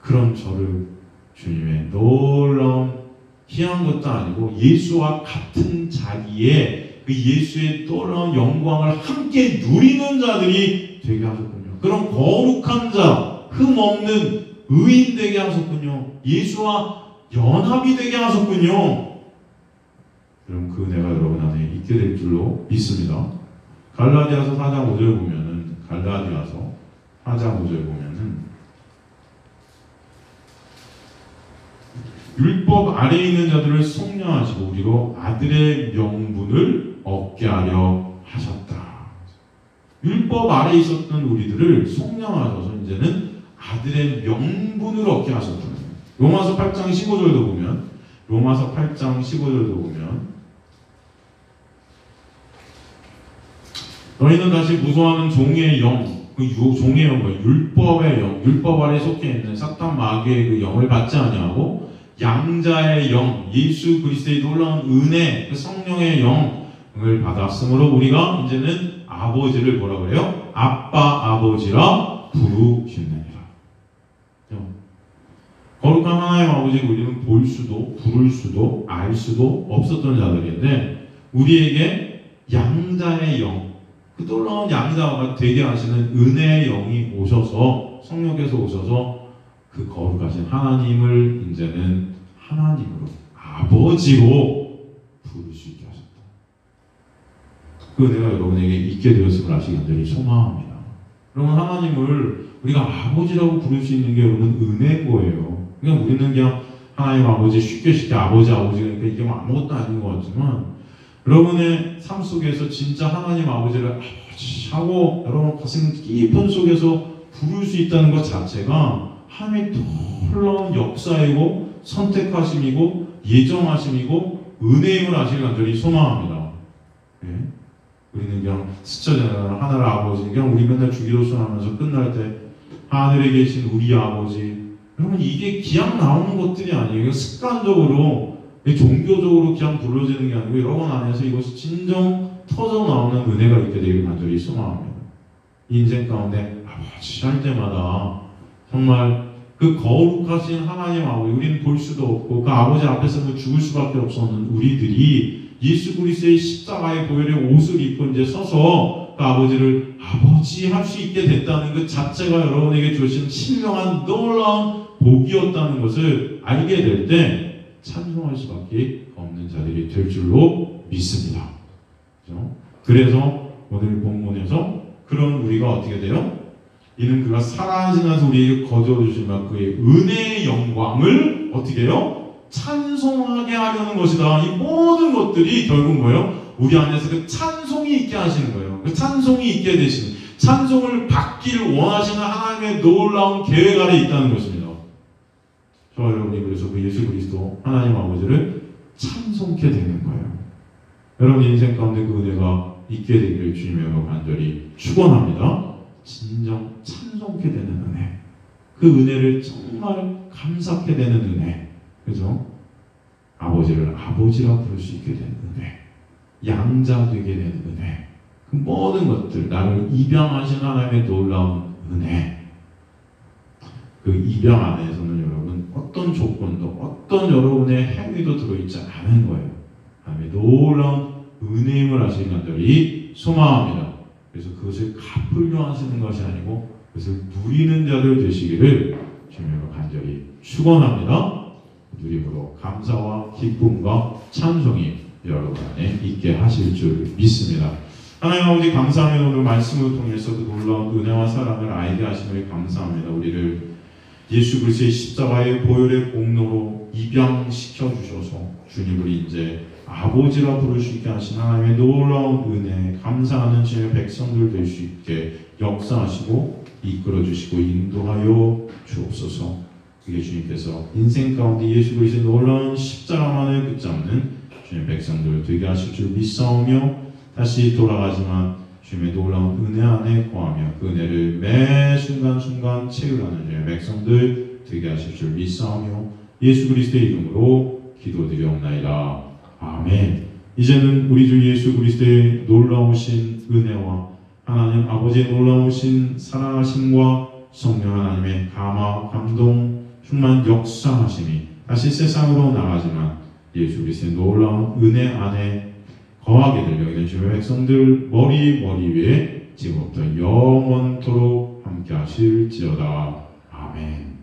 그런 저를 주님의 놀라운 희한 것도 아니고 예수와 같은 자리에 그 예수의 놀라운 영광을 함께 누리는 자들이 되게 하셨군요. 그런 거룩한 자, 흠없는 의인 되게 하셨군요. 예수와 연합이 되게 하셨군요. 여러분 그 은혜가 여러분 안에 있게 될 줄로 믿습니다. 갈라디아서 4장 5절 보면은 율법 아래에 있는 자들을 속량하시고 우리로 아들의 명분을 얻게 하려 하셨다. 율법 아래에 있었던 우리들을 속량하셔서 이제는 아들의 명분을 얻게 하셨다. 로마서 8장 15절도 보면 너희는 다시 무소하는 종의 영, 그 종의 영은 율법의 영, 율법 아래에 속해 있는 사탄 마귀의 그 영을 받지 아니하고 양자의 영, 예수 그리스도의 놀라운 은혜, 그 성령의 영을 받았으므로 우리가 이제는 아버지를 뭐라 그래요? 아빠 아버지라 부르시느니라. 거룩한 하나님 아버지를 우리는 볼 수도 부를 수도 알 수도 없었던 자들인데 우리에게 양자의 영, 그 놀라운 양자가 되게 하시는 은혜의 영이 오셔서 성령께서 오셔서 그 거룩하신 하나님을 이제는 하나님으로 아버지로 부를 수 있게 하셨다. 그 은혜가 여러분에게 있게 되었음을 아시기 간절히 소망합니다. 여러분 하나님을 우리가 아버지라고 부를 수 있는 게 여러분 은혜인 거예요. 그냥 우리는 그냥 하나님 아버지 쉽게 아버지 그러니까 이게 뭐 아무것도 아닌 것 같지만 여러분의 삶 속에서 진짜 하나님 아버지를 아버지 하고 여러분 가슴 깊은 속에서 부를 수 있다는 것 자체가 하나님의 놀라운 역사이고 선택하심이고 예정하심이고 은혜임을 아시길 간절히 소망합니다. 네? 우리는 그냥 스쳐지나가는 하늘 아버지 그냥 우리 맨날 주기도문하면서 끝날 때 하늘에 계신 우리 아버지 여러분 이게 그냥 나오는 것들이 아니에요. 습관적으로 종교적으로 그냥 불러지는 게 아니고 여러분 안에서 이것이 진정 터져 나오는 은혜가 있게 되길 간절히 소망합니다. 인생 가운데 아버지 할 때마다 정말 그 거룩하신 하나님 아버지, 우리는 볼 수도 없고 그 아버지 앞에서는 죽을 수밖에 없었는 우리들이 예수 그리스도의 십자가의 보혈의 옷을 입고 이제 서서 그 아버지를 아버지 할 수 있게 됐다는 그 자체가 여러분에게 주신 신령한 놀라운 복이었다는 것을 알게 될 때 찬송할 수밖에 없는 자들이 될 줄로 믿습니다. 그렇죠? 그래서 오늘 본문에서 그런 우리가 어떻게 돼요? 이는 그가 살아지면서 우리에게 거저어 주신 그의 은혜의 영광을 어떻게 해요? 찬송하게 하려는 것이다. 이 모든 것들이 결국 뭐예요? 우리 안에서 그 찬송이 있게 하시는 거예요. 그 찬송이 있게 되시는, 찬송을 받기를 원하시는 하나님의 놀라운 계획 아래 있다는 것입니다. 저와 여러분이 그래서 그 예수 그리스도 하나님 아버지를 찬송케 되는 거예요. 여러분 인생 가운데 그 은혜가 있게 되기를 주님의 간절히 축원합니다. 진정 찬송케 되는 은혜, 그 은혜를 정말 감사케 되는 은혜, 그죠? 아버지를 아버지라 부를 수 있게 되는 은혜, 양자 되게 되는 은혜, 그 모든 것들, 나를 입양하신 하나님의 놀라운 은혜. 그 입양 안에서는 여러분 어떤 조건도 어떤 여러분의 행위도 들어있지 않은 거예요. 하나님의 놀라운 은혜임을 하시는 간절히 소망합니다. 그래서 그것을 갚으려 하시는 것이 아니고 그것을 누리는 자들 되시기를 주님으로 간절히 축원합니다. 누림으로 감사와 기쁨과 찬송이 여러분 안에 있게 하실 줄 믿습니다. 하나님 아버지 감사하며 오늘 말씀을 통해서 그 놀라운 은혜와 사랑을 알게 하심을 감사합니다. 우리를 예수 그리스도의 십자가의 보혈의 공로로 입양시켜 주셔서 주님을 이제 아버지라 부를 수 있게 하신 하나님의 놀라운 은혜, 감사하는 주의 백성들 될 수 있게 역사하시고 이끌어 주시고 인도하여 주옵소서. 그게 주님께서 인생 가운데 예수 그리스도의 놀라운 십자가만을 붙잡는 주님의 백성들 되게 하실 줄 믿사오며 다시 돌아가지만 주님의 놀라운 은혜 안에 거하며 그 은혜를 매 순간순간 채우라는 주님의 백성들 되게 하실 줄 믿사오며 예수 그리스도의 이름으로 기도드리옵나이다. 아멘. 이제는 우리 주 예수 그리스도의 놀라우신 은혜와 하나님 아버지의 놀라우신 사랑하심과 성령 하나님의 감화, 감동, 충만 역사하심이 다시 세상으로 나가지만 예수 그리스도의 놀라운 은혜 안에 거하게 되려 이런 주의 백성들 머리 위에 지금부터 영원토록 함께 하실지어다. 아멘.